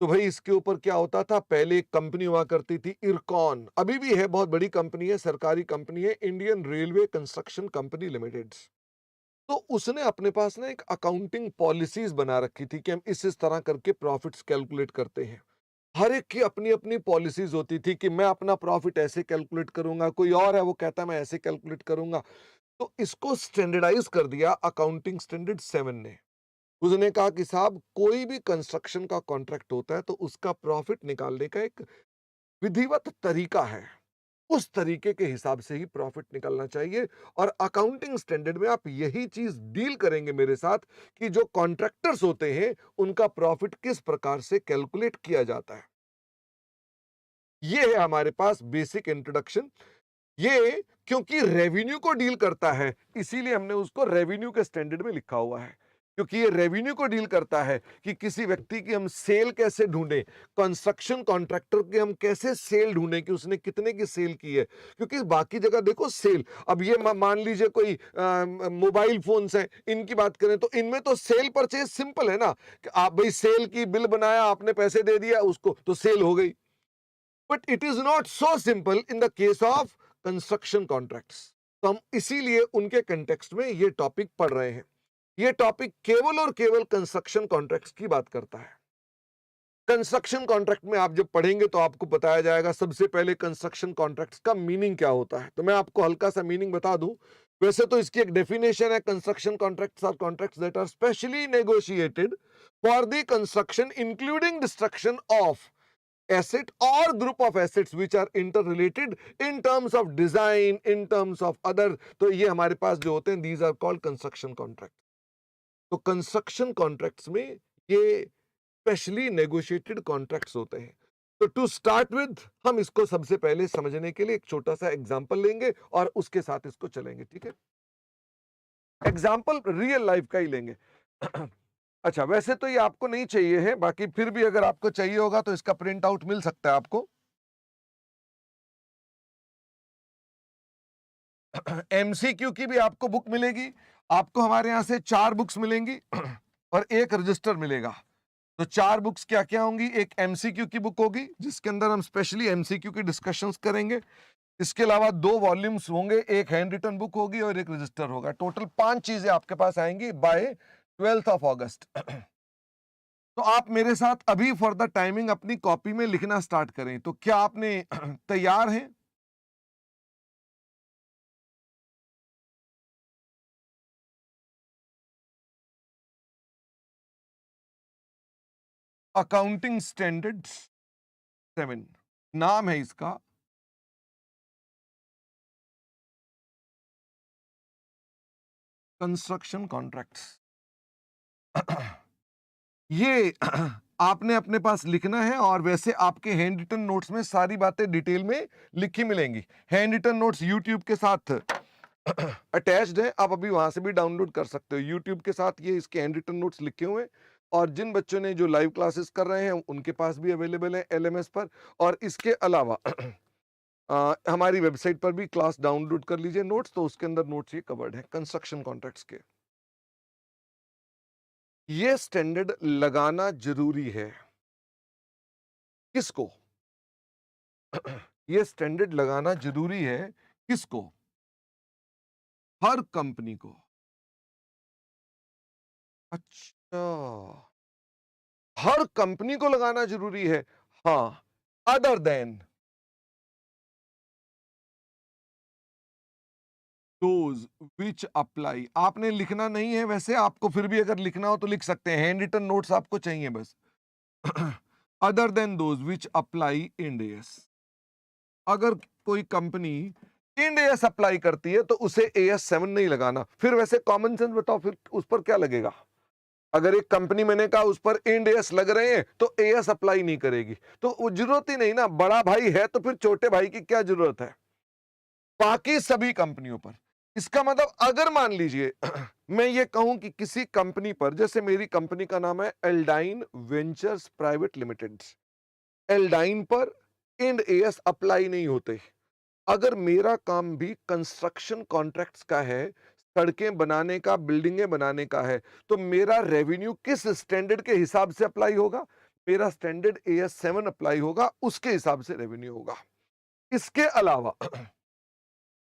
तो भाई इसके ऊपर क्या होता था, पहले एक कंपनी हुआ करती थी इरकॉन, अभी भी है, बहुत बड़ी कंपनी है, सरकारी कंपनी है, Indian railway construction company limited. तो उसने अपने पास ना एक अकाउंटिंग पॉलिसीज बना रखी थी कि हम इस तरह करके प्रॉफिट्स कैलकुलेट करते हैं। हर एक की अपनी अपनी पॉलिसीज होती थी कि मैं अपना प्रॉफिट ऐसे कैलकुलेट करूंगा, कोई और है वो कहता है मैं ऐसे कैलकुलेट करूंगा। तो इसको स्टैंडर्डाइज कर दिया अकाउंटिंग स्टैंडर्ड 7 ने। उसने कहा कि साहब कोई भी कंस्ट्रक्शन का कॉन्ट्रैक्ट होता है तो उसका प्रॉफिट निकालने का एक विधिवत तरीका है, उस तरीके के हिसाब से ही प्रॉफिट निकलना चाहिए। और अकाउंटिंग स्टैंडर्ड में आप यही चीज डील करेंगे मेरे साथ कि जो कॉन्ट्रैक्टर्स होते हैं उनका प्रॉफिट किस प्रकार से कैलकुलेट किया जाता है। ये है हमारे पास बेसिक इंट्रोडक्शन। ये क्योंकि रेवेन्यू को डील करता है, इसीलिए हमने उसको रेवेन्यू के स्टैंडर्ड में लिखा हुआ है, क्योंकि ये रेवेन्यू को डील करता है कि किसी व्यक्ति की हम सेल कैसे ढूंढें, कंस्ट्रक्शन कॉन्ट्रैक्टर की हम कैसे सेल ढूंढें कि उसने कितने की सेल की है। क्योंकि बाकी जगह देखो सेल, अब ये मान लीजिए कोई मोबाइल फोन्स हैं, इनकी बात करें तो इनमें तो सेल परचेज सिंपल है ना, कि आप भाई सेल की बिल बनाया, आपने पैसे दे दिया उसको, तो सेल हो गई। But it is not so simple in the case of construction contracts. तो हम इसीलिए उनके कंटेक्स्ट में ये टॉपिक पढ़ रहे हैं। ये टॉपिक केवल और केवल कंस्ट्रक्शन कॉन्ट्रैक्ट्स की बात करता है। कंस्ट्रक्शन कॉन्ट्रैक्ट में आप जब पढ़ेंगे तो आपको बताया जाएगा सबसे पहले कंस्ट्रक्शन कॉन्ट्रैक्ट्स का मीनिंग क्या होता है। तो मैं आपको हल्का सा मीनिंग बता दूं। वैसे तो इसकी एक डेफिनेशन है, construction contracts are contracts that are specially negotiated for the construction including destruction of asset or group of assets which are interrelated in terms of design, in terms of other। तो ये हमारे पास जो होते हैं these are called construction contracts। तो कंस्ट्रक्शन कॉन्ट्रैक्ट्स में ये स्पेशली नेगोशिएटेड कॉन्ट्रैक्ट्स होते हैं। तो टू स्टार्ट विद हम इसको सबसे पहले समझने के लिए एक छोटा सा एग्जांपल लेंगे और उसके साथ इसको चलेंगे, ठीक है। एग्जांपल रियल लाइफ का ही लेंगे। अच्छा, वैसे तो ये आपको नहीं चाहिए है, बाकी फिर भी अगर आपको चाहिए होगा तो इसका प्रिंट आउट मिल सकता है आपको। एमसीक्यू की भी आपको बुक मिलेगी। आपको हमारे यहां से 4 बुक्स मिलेंगी और एक रजिस्टर मिलेगा। तो 4 बुक्स क्या क्या होंगी, एक एमसीक्यू की बुक होगी जिसके अंदर हम स्पेशली एमसीक्यू की डिस्कशंस करेंगे। इसके अलावा 2 वॉल्यूम्स होंगे, एक हैंड रिटन बुक होगी और एक रजिस्टर होगा। टोटल 5 चीजें आपके पास आएंगी बाय 12th ऑफ अगस्त। तो आप मेरे साथ अभी फॉर द टाइमिंग अपनी कॉपी में लिखना स्टार्ट करें। तो क्या आपने तैयार हैं? अकाउंटिंग स्टैंडर्ड्स 7 नाम है इसका। Construction contracts. ये आपने अपने पास लिखना है और वैसे आपके हैंड रिटन नोट्स में सारी बातें डिटेल में लिखी मिलेंगी। हैंड रिटन नोट्स यूट्यूब के साथ अटैच्ड है, आप अभी वहां से भी डाउनलोड कर सकते हो। यूट्यूब के साथ ये इसके हैंड रिटन नोट्स लिखे हुए हैं और जिन बच्चों ने जो लाइव क्लासेस कर रहे हैं उनके पास भी अवेलेबल है एलएमएस पर। और इसके अलावा हमारी वेबसाइट पर भी क्लास डाउनलोड कर लीजिए नोट्स, तो उसके अंदर नोट्स ये कवर्ड है कंस्ट्रक्शन कॉन्ट्रैक्ट्स के। ये स्टैंडर्ड लगाना जरूरी है। किसको? ये स्टैंडर्ड लगाना जरूरी है किसको? हर कंपनी को। अच्छा, हर कंपनी को लगाना जरूरी है। हाँ, other than those which apply. आपने लिखना नहीं है, वैसे आपको फिर भी अगर लिखना हो तो लिख सकते हैं, हैंड रिटन नोट्स आपको चाहिए बस। Other than those which apply Ind AS. अगर कोई कंपनी इंड एएस अप्लाई करती है तो उसे एएस 7 नहीं लगाना। फिर वैसे कॉमन सेंस बताओ, फिर उस पर क्या लगेगा? अगर एक कंपनी मैंने कहा उस पर इंड एएस लग रहे हैं तो एएस अप्लाई नहीं करेगी, तो वो जरूरत ही नहीं ना। बड़ा भाई है तो फिर छोटे भाई की क्या जरूरत है बाकी सभी कंपनियों पर। इसका मतलब अगर मान लीजिए मैं ये कहूं कि किसी कंपनी पर, जैसे मेरी कंपनी का नाम है एल्डाइन वेंचर्स प्राइवेट लिमिटेड, एल्डाइन पर इंड एएस अप्लाई नहीं होते। अगर मेरा काम भी कंस्ट्रक्शन कॉन्ट्रैक्ट्स का है, सड़कें बनाने का, बिल्डिंगें बनाने का है, तो मेरा रेवेन्यू किस स्टैंडर्ड के हिसाब से अप्लाई होगा? मेरा स्टैंडर्ड एएस 7 अप्लाई होगा, उसके हिसाब से रेवेन्यू होगा। इसके अलावा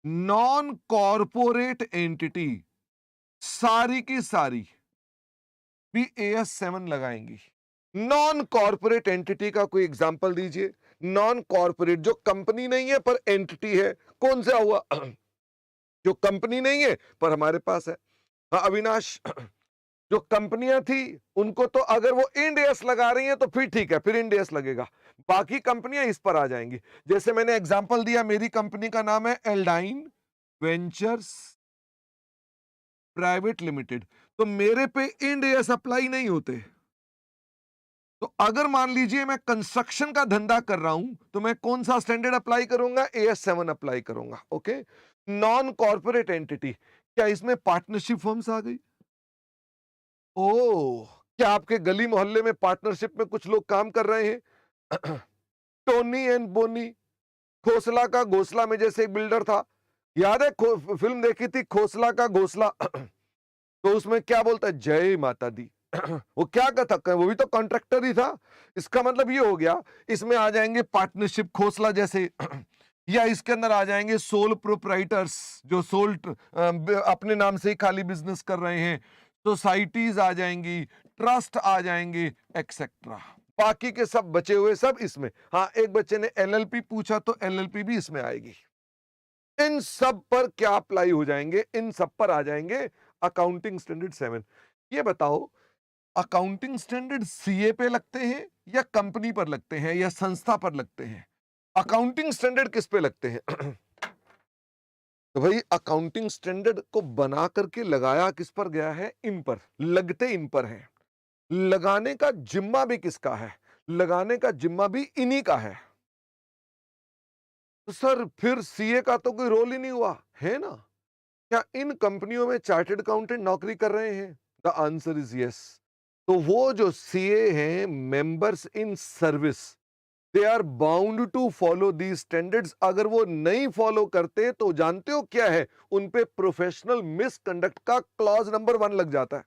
नॉन कॉरपोरेट एंटिटी सारी की सारी भी एएस 7 लगाएंगी। नॉन कॉरपोरेट एंटिटी का कोई एग्जांपल दीजिए। नॉन कॉरपोरेट जो कंपनी नहीं है पर एंटिटी है, कौन सा हुआ? जो कंपनी नहीं है पर हमारे पास है। हाँ अविनाश, जो कंपनियां थी उनको तो अगर वो इंड एएस लगा रही हैं तो फिर ठीक है, फिर इंड एएस लगेगा। बाकी कंपनियां इस पर आ जाएंगी। जैसे मैंने एग्जांपल दिया, मेरी कंपनी का नाम है एल्डाइन वेंचर्स प्राइवेट लिमिटेड, तो मेरे पे इंड एएस अप्लाई नहीं होते। तो अगर मान लीजिए मैं कंस्ट्रक्शन का धंधा कर रहा हूं तो मैं कौन सा स्टैंडर्ड अप्लाई करूंगा? एएस 7 अप्लाई करूंगा। ओके। नॉन कॉर्पोरेट एंटिटी, क्या इसमें पार्टनरशिप फर्म्स आ गई? ओ, क्या आपके गली मोहल्ले में पार्टनरशिप में कुछ लोग काम कर रहे हैं? टोनी एंड बोनी, खोसला का घोसला में जैसे एक बिल्डर था, याद है? फिल्म देखी थी खोसला का घोसला। तो उसमें क्या बोलता है? जय माता दी। वो क्या कहता, वो भी तो कॉन्ट्रैक्टर ही था। इसका मतलब ये हो गया, इसमें आ जाएंगे पार्टनरशिप खोसला जैसे, या इसके अंदर आ जाएंगे सोल प्रोप्राइटर्स जो सोल अपने नाम से ही खाली बिजनेस कर रहे हैं, सोसाइटीज आ जाएंगी, ट्रस्ट आ जाएंगे, एक्सेट्रा। बाकी के सब बचे हुए सब इसमें। हाँ, एक बच्चे ने एलएलपी पूछा तो एलएलपी भी इसमें आएगी। इन सब पर क्या अप्लाई हो जाएंगे? इन सब पर आ जाएंगे अकाउंटिंग स्टैंडर्ड 7। ये बताओ, अकाउंटिंग स्टैंडर्ड सीए पे लगते हैं या कंपनी पर लगते हैं या संस्था पर लगते हैं? अकाउंटिंग स्टैंडर्ड किस पे लगते हैं? तो भाई अकाउंटिंग स्टैंडर्ड को बना करके लगाया किस पर गया है? इन पर, लगते इन पर है। लगाने का जिम्मा भी किसका है? लगाने का जिम्मा भी इन्हीं का है। तो सर फिर सीए का तो कोई रोल ही नहीं हुआ है ना? क्या इन कंपनियों में चार्टर्ड अकाउंटेंट नौकरी कर रहे हैं? The answer is yes. तो वो जो सीए हैं, members in service, they are bound to follow the standards. अगर वो नहीं फॉलो करते तो जानते हो क्या है? उन पे प्रोफेशनल मिसकंडक्ट का क्लॉज नंबर 1 लग जाता है।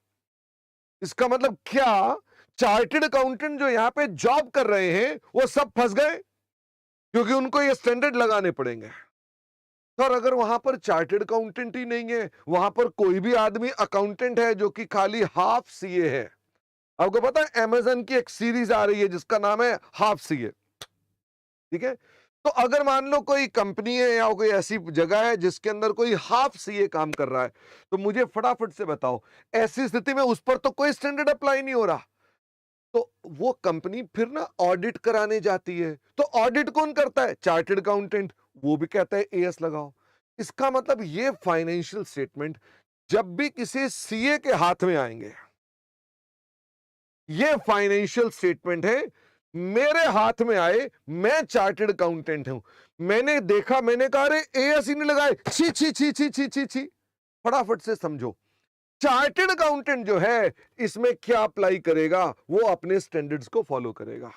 इसका मतलब क्या? चार्टर्ड अकाउंटेंट जो यहां पे जॉब कर रहे हैं वो सब फंस गए क्योंकि उनको ये स्टैंडर्ड लगाने पड़ेंगे। सर अगर वहां पर चार्टर्ड अकाउंटेंट ही नहीं है, वहां पर कोई भी आदमी अकाउंटेंट है जो कि खाली हाफ सीए है। आपको पता है अमेजन की एक सीरीज आ रही है जिसका नाम है हाफ सीए, ठीक है। तो अगर मान लो कोई कंपनी है या कोई ऐसी जगह है जिसके अंदर कोई हाफ सीए काम कर रहा है, तो मुझे फटाफट से बताओ, ऐसी स्थिति में उस पर तो कोई स्टैंडर्ड अप्लाई नहीं हो रहा। तो वो कंपनी फिर ना ऑडिट कराने जाती है, तो ऑडिट कौन करता है? Chartered accountant. वो भी कहता है एएस लगाओ। इसका मतलब ये फाइनेंशियल स्टेटमेंट जब भी किसी सीए के हाथ में आएंगे, ये फाइनेंशियल स्टेटमेंट है, मेरे हाथ में आए, मैं चार्टर्ड अकाउंटेंट हूं, मैंने देखा, मैंने कहा अरे एएस ही नहीं लगाए, छी छी छी छी छी छी छी। फटाफट से समझो, चार्टर्ड अकाउंटेंट जो है इसमें क्या अप्लाई करेगा? वो अपने स्टैंडर्ड्स को फॉलो करेगा।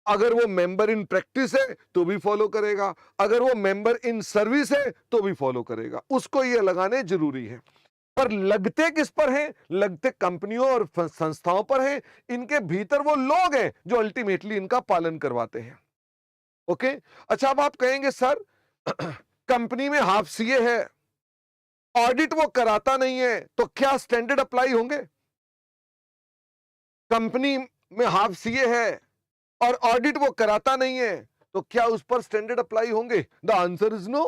अगर वो मेंबर इन प्रैक्टिस है तो भी फॉलो करेगा, अगर वो मेंबर इन सर्विस है तो भी फॉलो करेगा, उसको ये लगाने जरूरी है। पर लगते किस पर हैं? लगते कंपनियों और संस्थाओं पर हैं। इनके भीतर वो लोग हैं जो अल्टीमेटली इनका पालन करवाते हैं। ओके, अच्छा अब आप कहेंगे सर कंपनी में हाफ सीए है, ऑडिट वो कराता नहीं है, तो क्या स्टैंडर्ड अप्लाई होंगे? कंपनी में हाफ सीए है और ऑडिट वो कराता नहीं है, तो क्या उस पर स्टैंडर्ड अप्लाई होंगे? The answer is no.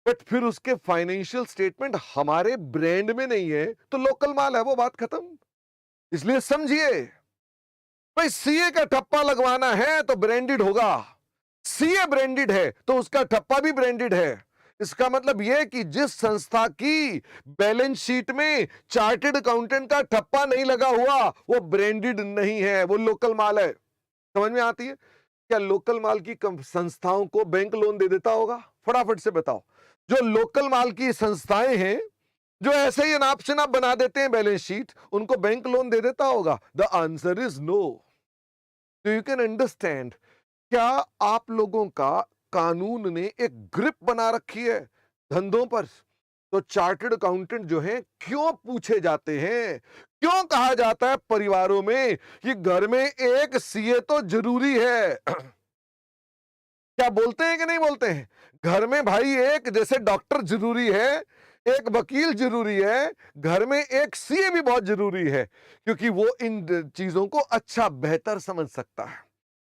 But फिर उसके फाइनेंशियल स्टेटमेंट हमारे ब्रांड में नहीं है तो लोकल माल है, वो बात खत्म। इसलिए समझिए भाई, सीए का ठप्पा लगवाना है तो ब्रांडेड होगा, सीए ब्रांडेड है तो उसका ठप्पा भी ब्रांडेड है। इसका मतलब यह कि जिस संस्था की बैलेंस शीट में चार्टर्ड अकाउंटेंट का ठप्पा नहीं लगा हुआ वो ब्रांडेड नहीं है, वो लोकल माल है। समझ में आती है? क्या लोकल माल की संस्थाओं को बैंक लोन दे देता होगा? फटाफट से बताओ। जो लोकल माल की संस्थाएं हैं जो ऐसे ही अनाप शनाप बना देते हैं बैलेंस शीट, उनको बैंक लोन दे देता होगा? The answer is no. तो यू कैन अंडरस्टैंड, क्या आप लोगों का कानून ने एक ग्रिप बना रखी है धंधों पर। तो चार्टर्ड अकाउंटेंट जो है क्यों पूछे जाते हैं, क्यों कहा जाता है परिवारों में कि घर में एक सीए तो जरूरी है? क्या बोलते हैं कि नहीं बोलते हैं? घर में भाई एक जैसे डॉक्टर जरूरी है, एक वकील जरूरी है, घर में एक सीए भी बहुत जरूरी है, क्योंकि वो इन चीजों को अच्छा बेहतर समझ सकता है।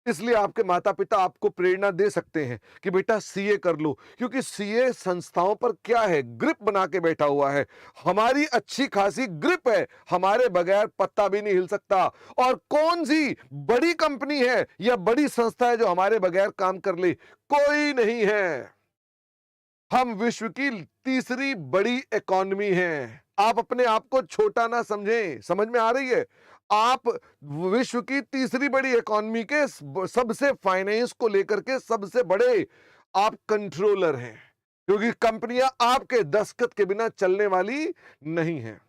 इसलिए आपके माता पिता आपको प्रेरणा दे सकते हैं कि बेटा सीए कर लो, क्योंकि सीए संस्थाओं पर क्या है, ग्रिप बना के बैठा हुआ है। हमारी अच्छी खासी ग्रिप है, हमारे बगैर पत्ता भी नहीं हिल सकता। और कौन सी बड़ी कंपनी है या बड़ी संस्था है जो हमारे बगैर काम कर ले? कोई नहीं है। हम विश्व की तीसरी बड़ी इकोनॉमी हैं। आप अपने आप को छोटा ना समझें, समझ में आ रही है? आप विश्व की तीसरी बड़ी इकोनॉमी के सबसे फाइनेंस को लेकर के सबसे बड़े आप कंट्रोलर हैं, क्योंकि कंपनियां आपके दस्तखत के बिना चलने वाली नहीं है।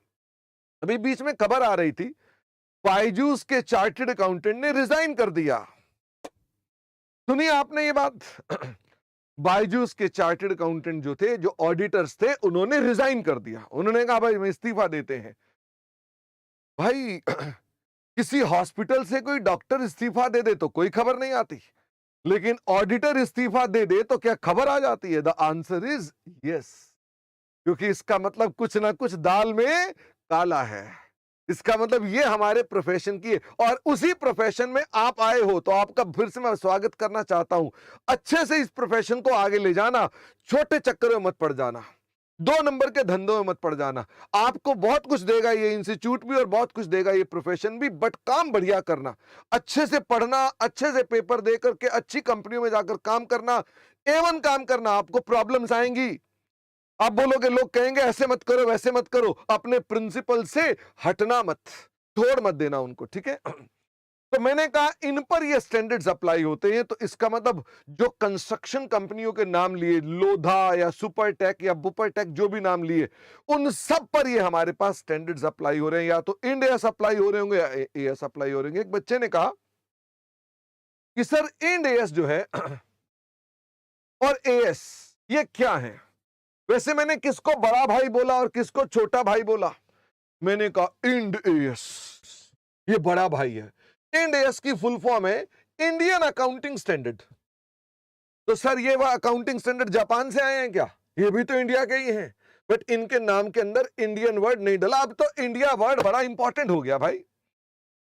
अभी बीच में खबर आ रही थी, बायजूस के चार्टर्ड अकाउंटेंट ने रिजाइन कर दिया। सुनिए आपने ये बात बायजूस के चार्टर्ड अकाउंटेंट जो थे, जो ऑडिटर्स थे, उन्होंने रिजाइन कर दिया। उन्होंने कहा भाई हम इस्तीफा देते हैं। भाई किसी हॉस्पिटल से कोई डॉक्टर इस्तीफा दे दे तो कोई खबर नहीं आती, लेकिन ऑडिटर इस्तीफा दे दे तो क्या खबर आ जाती है? द आंसर इज यस, क्योंकि इसका मतलब कुछ ना कुछ दाल में काला है। इसका मतलब ये हमारे प्रोफेशन की है, और उसी प्रोफेशन में आप आए हो, तो आपका फिर से मैं स्वागत करना चाहता हूं। अच्छे से इस प्रोफेशन को आगे ले जाना, छोटे चक्करों में मत पड़ जाना, 2 नंबर के धंधों में मत पड़ जाना। आपको बहुत कुछ देगा ये इंस्टीट्यूट भी और बहुत कुछ देगा ये प्रोफेशन भी, बट काम बढ़िया करना, अच्छे से पढ़ना, अच्छे से पेपर दे करके अच्छी कंपनियों में जाकर काम करना, एवन काम करना। आपको प्रॉब्लम्स आएंगी, आप बोलोगे, लोग कहेंगे ऐसे मत करो वैसे मत करो, अपने प्रिंसिपल से हटना मत, छोड़ मत देना उनको, ठीक है? तो मैंने कहा इन पर ये स्टैंडर्ड्स अप्लाई होते हैं। तो इसका मतलब जो कंस्ट्रक्शन कंपनियों के नाम लिए, लोधा या सुपरटेक या बुपरटेक, जो भी नाम लिए, उन सब पर ये हमारे पास स्टैंडर्ड्स अप्लाई हो रहे हैं। या तो इंड एएस अप्लाई हो रहे होंगे या एएस अप्लाई हो रहे होंगे। एक बच्चे ने कहा कि सर इंड एएस जो है और एएस ये क्या है? वैसे मैंने किसको बड़ा भाई बोला और किसको छोटा भाई बोला? मैंने कहा इंड एएस ये बड़ा भाई है। इंड एएस की फुल फॉर्म है इंडियन अकाउंटिंग स्टैंडर्ड। तो सर ये वह अकाउंटिंग स्टैंडर्ड जापान से आए हैं क्या? ये भी तो इंडिया के ही हैं, बट इनके नाम के अंदर इंडियन वर्ड नहीं डला। अब तो इंडिया वर्ड बड़ा इंपॉर्टेंट हो गया भाई।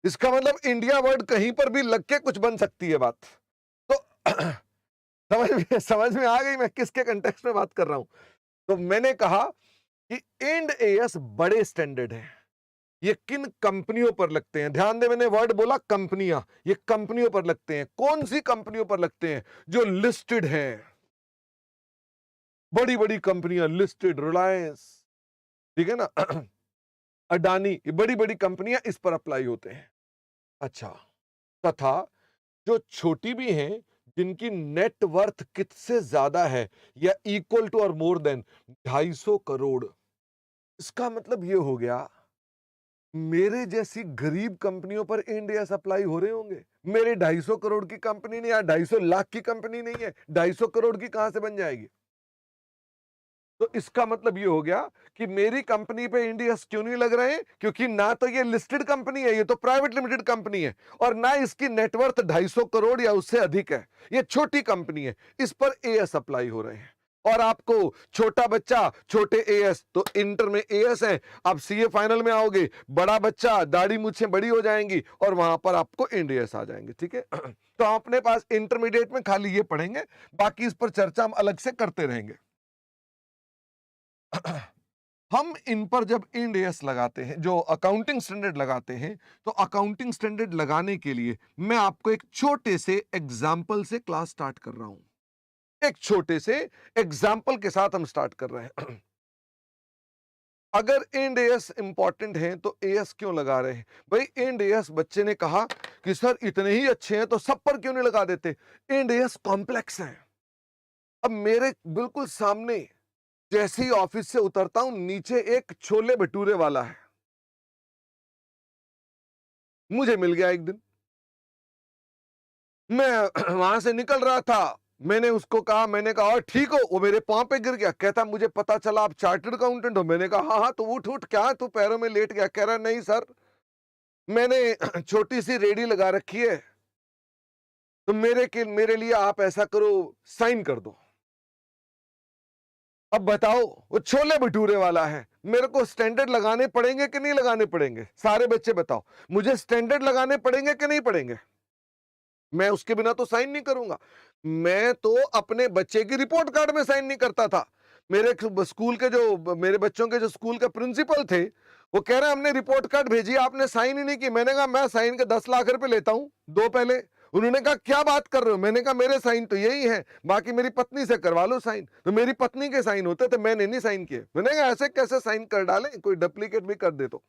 इसका मतलब इंडिया वर्ड कहीं पर भी लग के कुछ बन सकती है बात। तो समझ में आ गई मैं किसके कंटेक्स्ट में बात कर रहा हूं। तो मैंने कहा कि इंड एएस बड़े स्टैंडर्ड हैं, ये किन कंपनियों पर लगते हैं? ध्यान दे, मैंने वर्ड बोला कंपनियां, ये कंपनियों पर लगते हैं। कौन सी कंपनियों पर लगते हैं? जो लिस्टेड हैं, बड़ी बड़ी कंपनियां लिस्टेड, रिलायंस, ठीक है ना, अडानी, ये बड़ी बड़ी कंपनियां इस पर अप्लाई होते हैं। अच्छा, तथा जो छोटी भी हैं, जिनकी नेट वर्थ कितसे ज्यादा है या इक्वल टू और मोर देन 250 करोड़। इसका मतलब ये हो गया मेरे जैसी गरीब कंपनियों पर इंडिया सप्लाई हो रहे होंगे। मेरे 250 करोड़ की कंपनी नहीं, या 250 लाख की कंपनी नहीं है, 250 करोड़ की कहां से बन जाएगी? तो इसका मतलब ये हो गया कि मेरी कंपनी पे इंडियस क्यों नहीं लग रहे हैं? क्योंकि ना तो ये लिस्टेड कंपनी है, ये तो प्राइवेट लिमिटेड कंपनी है, और ना इसकी नेटवर्थ 250 करोड़ या उससे अधिक है। ये छोटी कंपनी है, इस पर एएस अप्लाई हो रहे हैं। और आपको छोटा बच्चा छोटे एएस, तो इंटर में एएस है, आप सीए फाइनल में आओगे, बड़ा बच्चा दाढ़ी मूछें बड़ी हो जाएंगी और वहां पर आपको इंडियस आ जाएंगे। ठीक है, तो अपने पास इंटरमीडिएट में खाली ये पढ़ेंगे, बाकी इस पर चर्चा हम अलग से करते रहेंगे। हम इन पर जब इंड एस लगाते हैं, जो अकाउंटिंग स्टैंडर्ड लगाते हैं, तो अकाउंटिंग स्टैंडर्ड लगाने के लिए मैं आपको एक छोटे से एग्जाम्पल से क्लास स्टार्ट कर रहा हूं। एक छोटे से एग्जाम्पल के साथ हम स्टार्ट कर रहे हैं। अगर इंड एस इंपॉर्टेंट है तो एएस क्यों लगा रहे हैं भाई? इंड एस बच्चे ने कहा कि सर इतने ही अच्छे हैं तो सब पर क्यों नहीं लगा देते? इंड एस कॉम्प्लेक्स है। अब मेरे बिल्कुल सामने जैसे ही ऑफिस से उतरता हूं, नीचे एक छोले भटूरे वाला है, मुझे मिल गया एक दिन। मैं वहां से निकल रहा था, मैंने उसको कहा, मैंने कहा और ठीक हो? वो मेरे पांव पे गिर गया, कहता मुझे पता चला आप चार्टर्ड अकाउंटेंट हो। मैंने कहा हाँ हाँ, तो उठ उठ, क्या तू पैरों में लेट गया? कह रहा नहीं सर, मैंने छोटी सी रेडी लगा रखी है, तो मेरे लिए आप ऐसा करो, साइन कर दो। अब बताओ, वो छोले भटूरे वाला है, मेरे को स्टैंडर्ड लगाने पड़ेंगे कि नहीं लगाने पड़ेंगे? सारे बच्चे बताओ, मुझे स्टैंडर्ड लगाने पड़ेंगे कि नहीं पड़ेंगे? मैं उसके बिना तो साइन नहीं करूंगा। मैं तो अपने बच्चे की रिपोर्ट कार्ड में साइन नहीं करता था। मेरे बच्चों के जो स्कूल के प्रिंसिपल थे, वो कह रहे हमने रिपोर्ट कार्ड भेजी, आपने साइन ही नहीं की। मैंने कहा मैं साइन के 10 लाख रुपए लेता हूं, दो पहले। उन्होंने कहा क्या बात कर रहे हो? मैंने कहा मेरे साइन तो यही है, बाकी मेरी पत्नी से करवा लो साइन। तो मेरी पत्नी के साइन होते थे, मैंने नहीं साइन किए। मैंने कहा ऐसे कैसे साइन कर डालें, कोई डुप्लीकेट भी कर दे तो।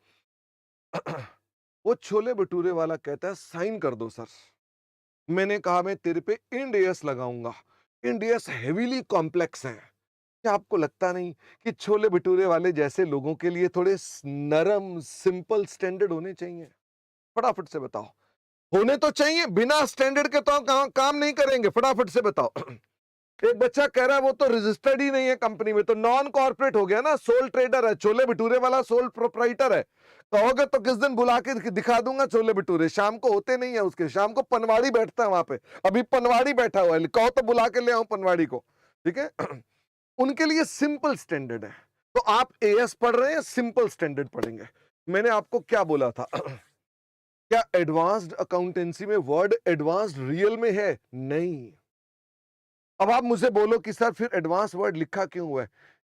वो छोले भटूरे वाला कहता है साइन कर दो सर। मैंने कहा मैं तेरे पे इंड एस लगाऊंगा। इंड एस हेवीली कॉम्प्लेक्स है। क्या आपको लगता नहीं कि छोले भटूरे वाले जैसे लोगों के लिए थोड़े नरम सिंपल स्टैंडर्ड होने चाहिए? फटाफट से बताओ। होने तो चाहिए, बिना स्टैंडर्ड के तो काम नहीं करेंगे। फटाफट से बताओ। एक बच्चा कह रहा है वो तो रजिस्टर्ड ही नहीं है कंपनी में, तो नॉन कॉर्पोरेट हो गया ना, सोल ट्रेडर है। छोले भटूरे वाला सोल प्रोप्राइटर है। कहोगे तो किस दिन बुला के दिखा दूंगा छोले भटूरे। शाम को होते नहीं है उसके, शाम को पनवाड़ी बैठता है वहां पे, अभी पनवाड़ी बैठा हुआ है, कहो तो बुला के ले आऊं पनवाड़ी को। ठीक है। उनके लिए सिंपल स्टैंडर्ड है। तो आप एएस पढ़ रहे हैं, सिंपल स्टैंडर्ड पढ़ेंगे। मैंने आपको क्या बोला था? क्या एडवांस्ड अकाउंटेंसी में वर्ड एडवांस्ड रियल में है? नहीं। अब आप मुझे बोलो कि सर फिर एडवांस वर्ड लिखा क्यों हुआ है?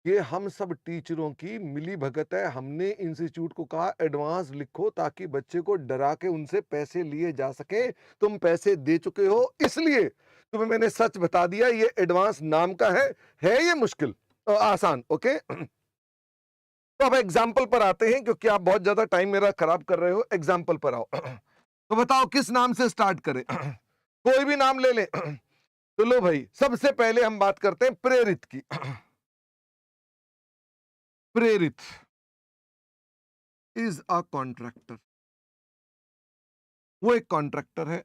ये हम सब टीचरों की मिली भगत है। हमने इंस्टीट्यूट को कहा एडवांस लिखो ताकि बच्चे को डरा के उनसे पैसे लिए जा सके। तुम पैसे दे चुके हो, इसलिए तुम्हें मैंने सच बता दिया। ये एडवांस नाम का है ये मुश्किल आसान। ओके, तो अब एग्जाम्पल पर आते हैं, क्योंकि आप बहुत ज्यादा टाइम मेरा खराब कर रहे हो। एग्जाम्पल पर आओ। तो बताओ किस नाम से स्टार्ट करें? कोई भी नाम ले लें। तो लो भाई, सबसे पहले हम बात करते हैं प्रेरित की। प्रेरित इज अ कॉन्ट्रैक्टर। वो एक कॉन्ट्रैक्टर है।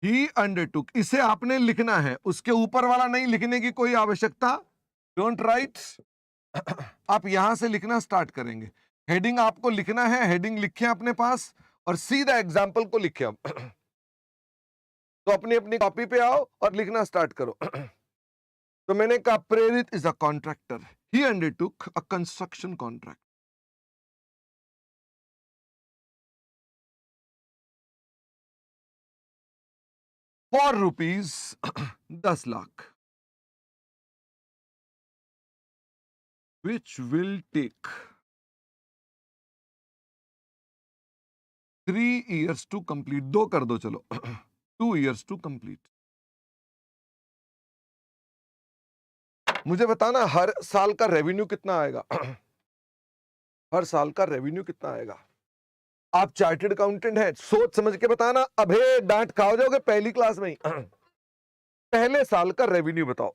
ही अंडरटुक, इसे आपने लिखना है, उसके ऊपर वाला नहीं लिखने की कोई आवश्यकता। Don't write. आप यहां से लिखना स्टार्ट करेंगे। हेडिंग आपको लिखना है, हेडिंग लिखे अपने पास और सीधा एग्जाम्पल को लिखे। अब तो अपनी अपनी कॉपी पे आओ और लिखना स्टार्ट करो। तो मैंने कहा प्रेरित is a contractor, he undertook a construction contract. 4 rupees 10 lakh, which will take 3 years to complete। 2 कर दो चलो। 2 years to complete। मुझे बताना हर साल का रेवेन्यू कितना आएगा। हर साल का रेवेन्यू कितना आएगा। आप चार्टर्ड अकाउंटेंट हैं, सोच समझ के बताना, अबे डांट खाओ जाओगे पहली क्लास में ही। पहले साल का रेवेन्यू बताओ।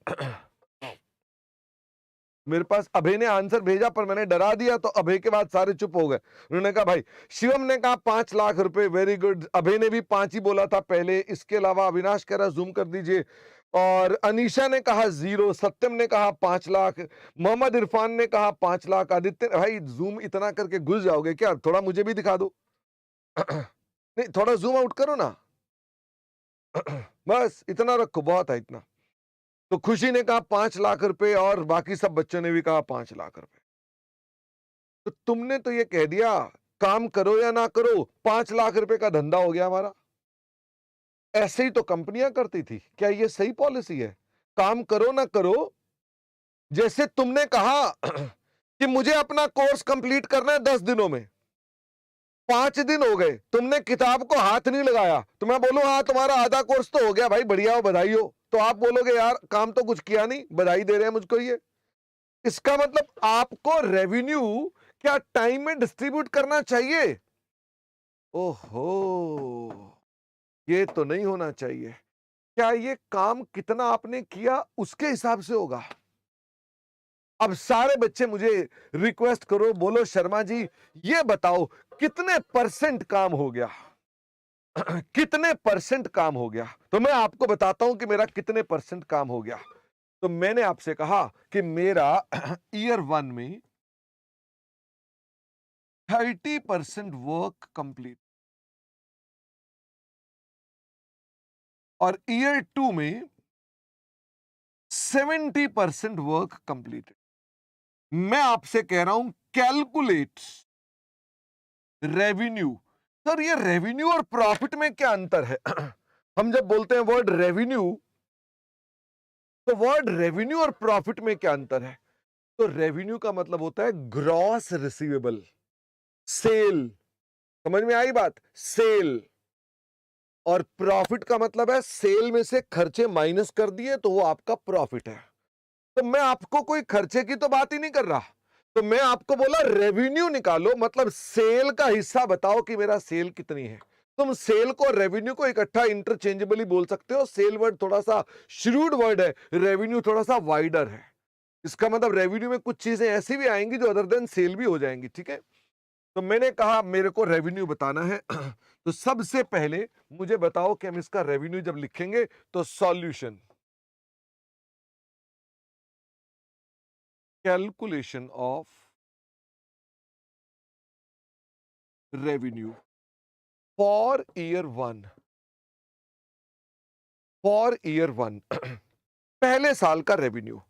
मेरे पास अभय ने आंसर भेजा पर मैंने डरा दिया, तो अभय के बाद सारे चुप हो गए। उन्होंने कहा भाई, शिवम ने कहा 5 लाख रुपए, वेरी गुड। अभय ने भी 5 ही बोला था पहले, इसके अलावा अविनाश कह रहा जूम कर दीजिए, और अनीशा ने कहा 0, सत्यम ने कहा 5 लाख, मोहम्मद इरफान ने कहा 5 लाख। आदित्य, भाई जूम इतना करके घुस जाओगे क्या, थोड़ा मुझे भी दिखा दो। नहीं, थोड़ा जूम आउट करो ना। बस इतना रखो, बहुत है इतना। तो खुशी ने कहा 5 लाख रुपए, और बाकी सब बच्चों ने भी कहा 5 लाख रुपए। तो तुमने तो ये कह दिया काम करो या ना करो, 5 लाख रुपए का धंधा हो गया हमारा। ऐसे ही तो कंपनियां करती थी, क्या ये सही पॉलिसी है? काम करो ना करो, जैसे तुमने कहा कि मुझे अपना कोर्स कंप्लीट करना है 10 दिनों में, 5 दिन हो गए, तुमने किताब को हाथ नहीं लगाया, तो मैं बोलूं हाँ तुम्हारा आधा कोर्स तो हो गया भाई, बढ़िया हो, बधाई हो, तो आप बोलोगे यार काम तो कुछ किया नहीं, बधाई दे रहे हैं मुझको ये। इसका मतलब आपको रेवेन्यू क्या टाइम में डिस्ट्रीब्यूट करना चाहिए? ओहो, ये तो नहीं होना चाहिए। क्या ये काम कितना आपने किया उसके हिसाब से होगा? अब सारे बच्चे मुझे रिक्वेस्ट करो, बोलो शर्मा जी ये बताओ कितने परसेंट काम हो गया। कितने परसेंट काम हो गया? तो मैं आपको बताता हूं कि मेरा कितने परसेंट काम हो गया। तो मैंने आपसे कहा कि मेरा ईयर 1 में 30% वर्क कंप्लीट, और ईयर 2 में 70% वर्क कंप्लीटेड। मैं आपसे कह रहा हूं कैलकुलेट रेवेन्यू। सर ये रेवेन्यू और प्रॉफिट में क्या अंतर है? हम जब बोलते हैं वर्ड रेवेन्यू, तो वर्ड रेवेन्यू और प्रॉफिट में क्या अंतर है? तो रेवेन्यू का मतलब होता है ग्रॉस रिसीवेबल, सेल। समझ में आई बात? सेल। और प्रॉफिट का मतलब है सेल में से खर्चे माइनस कर दिए तो वो आपका प्रॉफिट है। तो मैं आपको कोई खर्चे की तो बात ही नहीं कर रहा, तो मैं आपको बोला रेवेन्यू निकालो, मतलब सेल का हिस्सा बताओ कि मेरा सेल कितनी है। तुम सेल को रेवेन्यू को इकट्ठा इंटरचेंजेबली बोल सकते हो। सेल वर्ड थोड़ा सा श्रूड वर्ड है, रेवेन्यू थोड़ा सा वाइडर है। इसका मतलब रेवेन्यू में कुछ चीजें ऐसी भी आएंगी जो अदर देन सेल भी हो जाएंगी, ठीक है। तो मैंने कहा मेरे को रेवेन्यू बताना है। तो सबसे पहले मुझे बताओ कि हम इसका रेवेन्यू जब लिखेंगे तो solution, calculation of revenue for year 1, for year 1। पहले साल का रेवेन्यू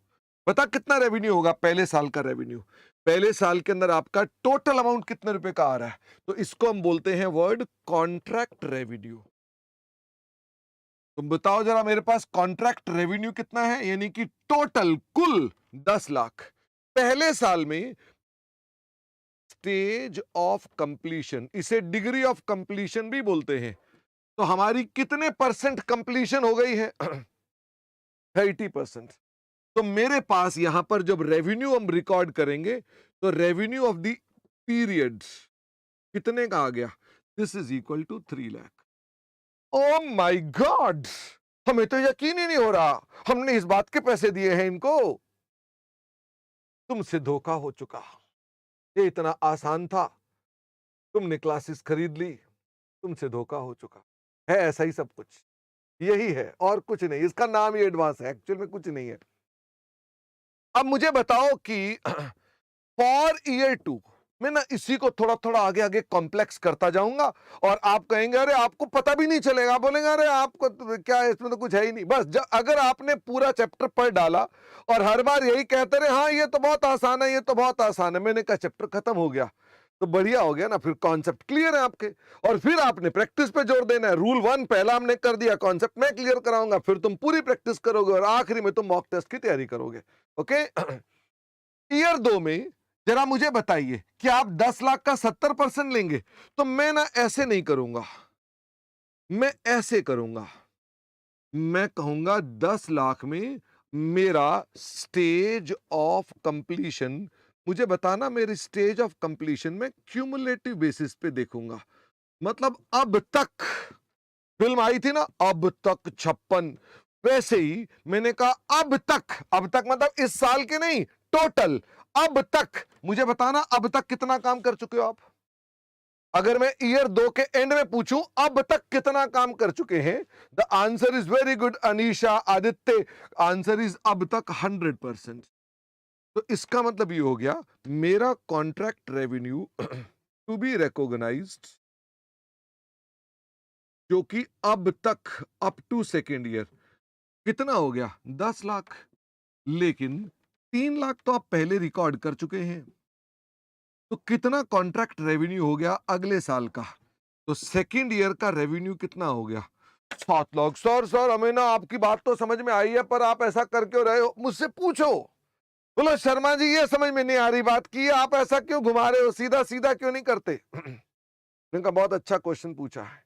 बता, कितना रेवेन्यू होगा पहले साल का रेवेन्यू? पहले साल के अंदर आपका टोटल अमाउंट कितने रुपए का आ रहा है, तो इसको हम बोलते हैं वर्ड कॉन्ट्रैक्ट रेवेन्यू। तुम बताओ जरा मेरे पास कॉन्ट्रैक्ट रेवेन्यू कितना है, यानी कि टोटल कुल 10 लाख। पहले साल में स्टेज ऑफ कंप्लीशन, इसे डिग्री ऑफ कंप्लीशन भी बोलते हैं। तो हमारी कितने परसेंट कंप्लीशन हो गई है? 30%। तो मेरे पास यहां पर जब रेवेन्यू हम रिकॉर्ड करेंगे तो रेवेन्यू ऑफ द पीरियड कितने का आ गया? This is equal to 3 lakh. Oh my god, हमें तो यकीन ही नहीं हो रहा, हमने इस बात के पैसे दिए हैं इनको। तुमसे धोखा हो चुका, ये इतना आसान था, तुमने क्लासेस खरीद ली, तुमसे धोखा हो चुका है। ऐसा ही सब कुछ यही है और कुछ नहीं, इसका नाम ही एडवांस है, एक्चुअल में कुछ नहीं है। अब मुझे बताओ कि फॉर ईयर 2 मैं ना इसी को थोड़ा थोड़ा आगे आगे कॉम्प्लेक्स करता जाऊंगा और आप कहेंगे अरे आपको पता भी नहीं चलेगा, बोलेंगे अरे आपको तो क्या है, इसमें तो कुछ है ही नहीं। बस अगर आपने पूरा चैप्टर पढ़ डाला और हर बार यही कहते रहे हाँ ये तो बहुत आसान है, ये तो बहुत आसान है, मैंने कहा चैप्टर खत्म हो गया, तो बढ़िया हो गया ना, फिर कॉन्सेप्ट क्लियर है आपके। और फिर आपने प्रैक्टिस पे जोर देना है। रूल 1 पहला हमने कर दिया, कॉन्सेप्ट मैं क्लियर कराऊंगा, फिर तुम पूरी प्रैक्टिस करोगे और आखिरी में तुम मॉक टेस्ट की तैयारी करोगे। ओके। ईयर 2 में जरा मुझे बताइए कि आप 10 लाख का 70% लेंगे, तो मैं ना ऐसे नहीं करूंगा, मैं ऐसे करूंगा। मैं कहूंगा 10 लाख में मेरा स्टेज ऑफ कंप्लीशन, मुझे बताना मेरी स्टेज ऑफ कंप्लीशन में क्यूमुलेटिव बेसिस पे देखूंगा। मतलब अब तक फिल्म आई थी ना अब तक 56, वैसे ही मैंने कहा अब तक मतलब इस साल के नहीं, टोटल अब तक मुझे बताना अब तक कितना काम कर चुके हो आप। अगर मैं ईयर 2 के एंड में पूछूं अब तक कितना काम कर चुके हैं, the answer is very good Anisha Aditya, answer is अब तक 100%। तो इसका मतलब ये हो गया मेरा contract revenue to be recognised, जो कि अब तक अप टू सेकेंड ईयर कितना हो गया 10 लाख, लेकिन 3 लाख तो आप पहले रिकॉर्ड कर चुके हैं, तो कितना कॉन्ट्रैक्ट रेवेन्यू हो गया अगले साल का, तो सेकेंड ईयर का रेवेन्यू कितना हो गया 7 लाख। सर हमें ना आपकी बात तो समझ में आई है, पर आप ऐसा करके रहे हो, मुझसे पूछो। बोलो शर्मा जी ये समझ में नहीं आ रही बात की, आप ऐसा क्यों घुमा रहे हो, सीधा सीधा क्यों नहीं करते। इनका बहुत अच्छा क्वेश्चन पूछा है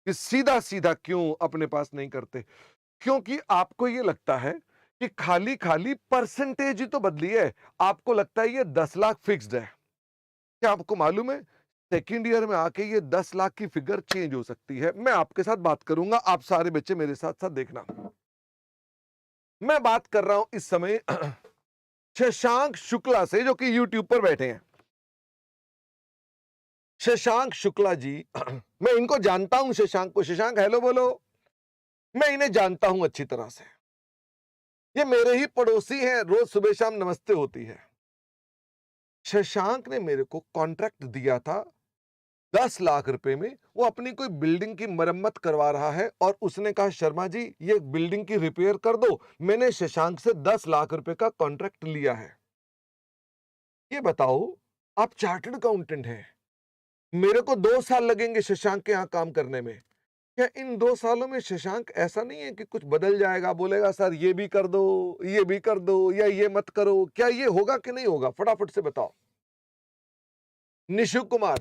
कि सीधा सीधा क्यों अपने पास नहीं करते। क्योंकि आपको ये लगता है कि खाली खाली परसेंटेज ही तो बदली है, आपको लगता है ये 10 लाख फिक्स्ड है। क्या आपको मालूम है सेकेंड ईयर में आके ये 10 लाख की फिगर चेंज हो सकती है। मैं आपके साथ बात करूंगा, आप सारे बच्चे मेरे साथ साथ देखना। मैं बात कर रहा हूं इस समय शशांक शुक्ला से, जो कि यूट्यूब पर बैठे हैं। शशांक शुक्ला जी मैं इनको जानता हूं, शशांक को। शशांक हेलो बोलो। मैं इन्हें जानता हूं अच्छी तरह से, ये मेरे ही पड़ोसी हैं, रोज सुबह शाम नमस्ते होती है। शशांक ने मेरे को कॉन्ट्रैक्ट दिया था 10 लाख रुपए में, वो अपनी कोई बिल्डिंग की मरम्मत करवा रहा है और उसने कहा शर्मा जी ये बिल्डिंग की रिपेयर कर दो। मैंने शशांक से 10 लाख रुपए का कॉन्ट्रैक्ट लिया है। ये बताओ आप चार्टर्ड अकाउंटेंट हैं, मेरे को 2 साल लगेंगे शशांक के यहां काम करने में। क्या इन 2 सालों में शशांक ऐसा नहीं है कि कुछ बदल जाएगा, बोलेगा सर ये भी कर दो, ये भी कर दो, या ये मत करो? क्या ये होगा कि नहीं होगा, फटाफट से बताओ। निशु कुमार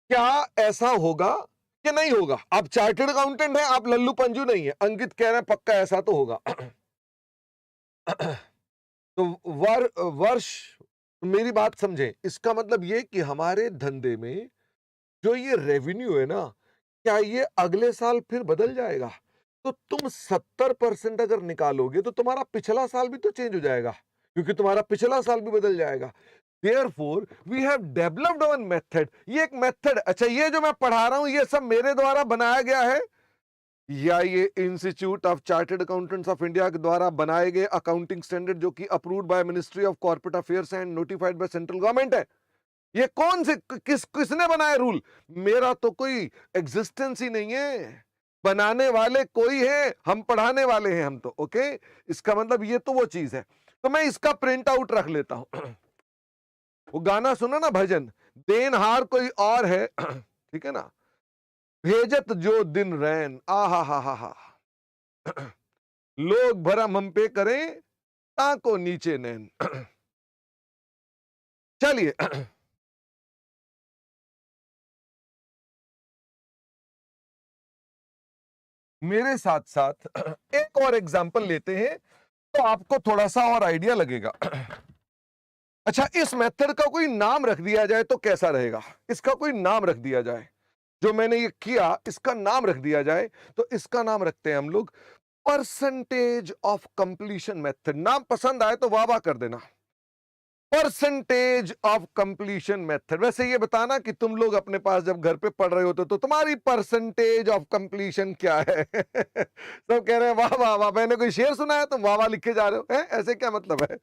क्या ऐसा होगा कि नहीं होगा? आप चार्टर्ड अकाउंटेंट हैं, आप लल्लू पंजू नहीं है। अंकित कह रहे हैं पक्का ऐसा तो होगा। तो वर्ष मेरी बात समझे, इसका मतलब ये कि हमारे धंधे में जो ये रेवेन्यू है ना, क्या ये अगले साल फिर बदल जाएगा? तो तुम 70% अगर निकालोगे तो तुम्हारा पिछला साल भी तो चेंज हो जाएगा, क्योंकि तुम्हारा पिछला साल भी बदल जाएगा। Therefore, we have developed one method। ये एक मेथड, अच्छा ये जो मैं पढ़ा रहा हूं ये सब मेरे द्वारा बनाया गया है या ये institute of chartered accountants of India के द्वारा बनाए गए अकाउंटिंग स्टैंडर्ड, जो कि approved by ministry of corporate affairs and notified by central government है? ये कौन से किसने बनाया रूल? मेरा तो कोई एग्जिस्टेंस ही नहीं है, बनाने वाले कोई है, हम पढ़ाने वाले हैं हम तो। ओके, इसका मतलब ये तो वो चीज है। तो मैं इसका प्रिंट आउट रख लेता हूं। वो गाना सुना ना भजन, देनहार कोई और है ठीक है ना, भेजत जो दिन रैन, आ हा लोग भरम हम पे करें ताको नीचे नैन। चलिए मेरे साथ साथ एक और एग्जांपल लेते हैं तो आपको थोड़ा सा और आइडिया लगेगा। अच्छा इस मेथड का कोई नाम रख दिया जाए तो कैसा रहेगा? इसका कोई नाम रख दिया जाए, जो मैंने ये किया इसका नाम रख दिया जाए, तो इसका नाम रखते हैं हम लोग परसेंटेज ऑफ कंप्लीशन मेथड। नाम पसंद आए तो वाह वाह कर देना। Percentage of completion method. वैसे ये बताना कि तुम लोग अपने पास जब घर पे पढ़ रहे होते तो तुम्हारी परसेंटेज ऑफ कंप्लीशन क्या है? सब कह रहे हैं वाह वाह वाह, मैंने कोई शेर सुना है तुम वाह वाह लिखे जा रहे हो, है? ऐसे क्या मतलब है?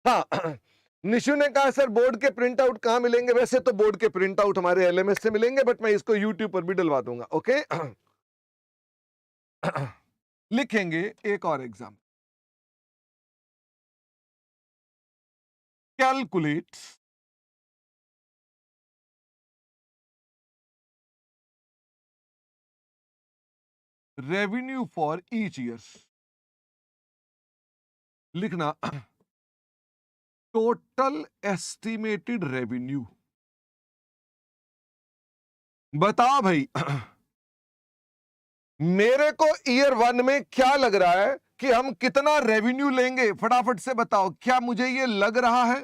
हाँ निशु ने कहा सर बोर्ड के प्रिंट आउट कहां मिलेंगे? वैसे तो बोर्ड के प्रिंट आउट हमारे एलएमएस से मिलेंगे, बट मैं इसको यूट्यूब पर भी डलवा दूंगा। ओके। लिखेंगे एक और exam, calculate revenue for each year. लिखना टोटल एस्टिमेटेड रेवेन्यू। बताओ भाई, मेरे को ईयर 1 में क्या लग रहा है कि हम कितना रेवेन्यू लेंगे? फटाफट से बताओ, क्या मुझे ये लग रहा है?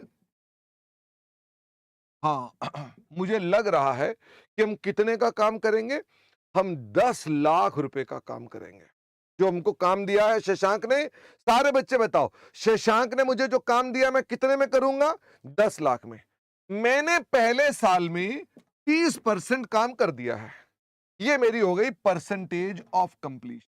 हाँ, मुझे लग रहा है कि हम कितने का काम करेंगे? हम 10 लाख रुपए का काम करेंगे। जो हमको काम दिया है शशांक ने, सारे बच्चे बताओ, शशांक ने मुझे जो काम दिया मैं कितने में करूंगा? 10 लाख में। मैंने पहले साल में 30% काम कर दिया है। ये मेरी हो गई परसेंटेज ऑफ कंप्लीशन।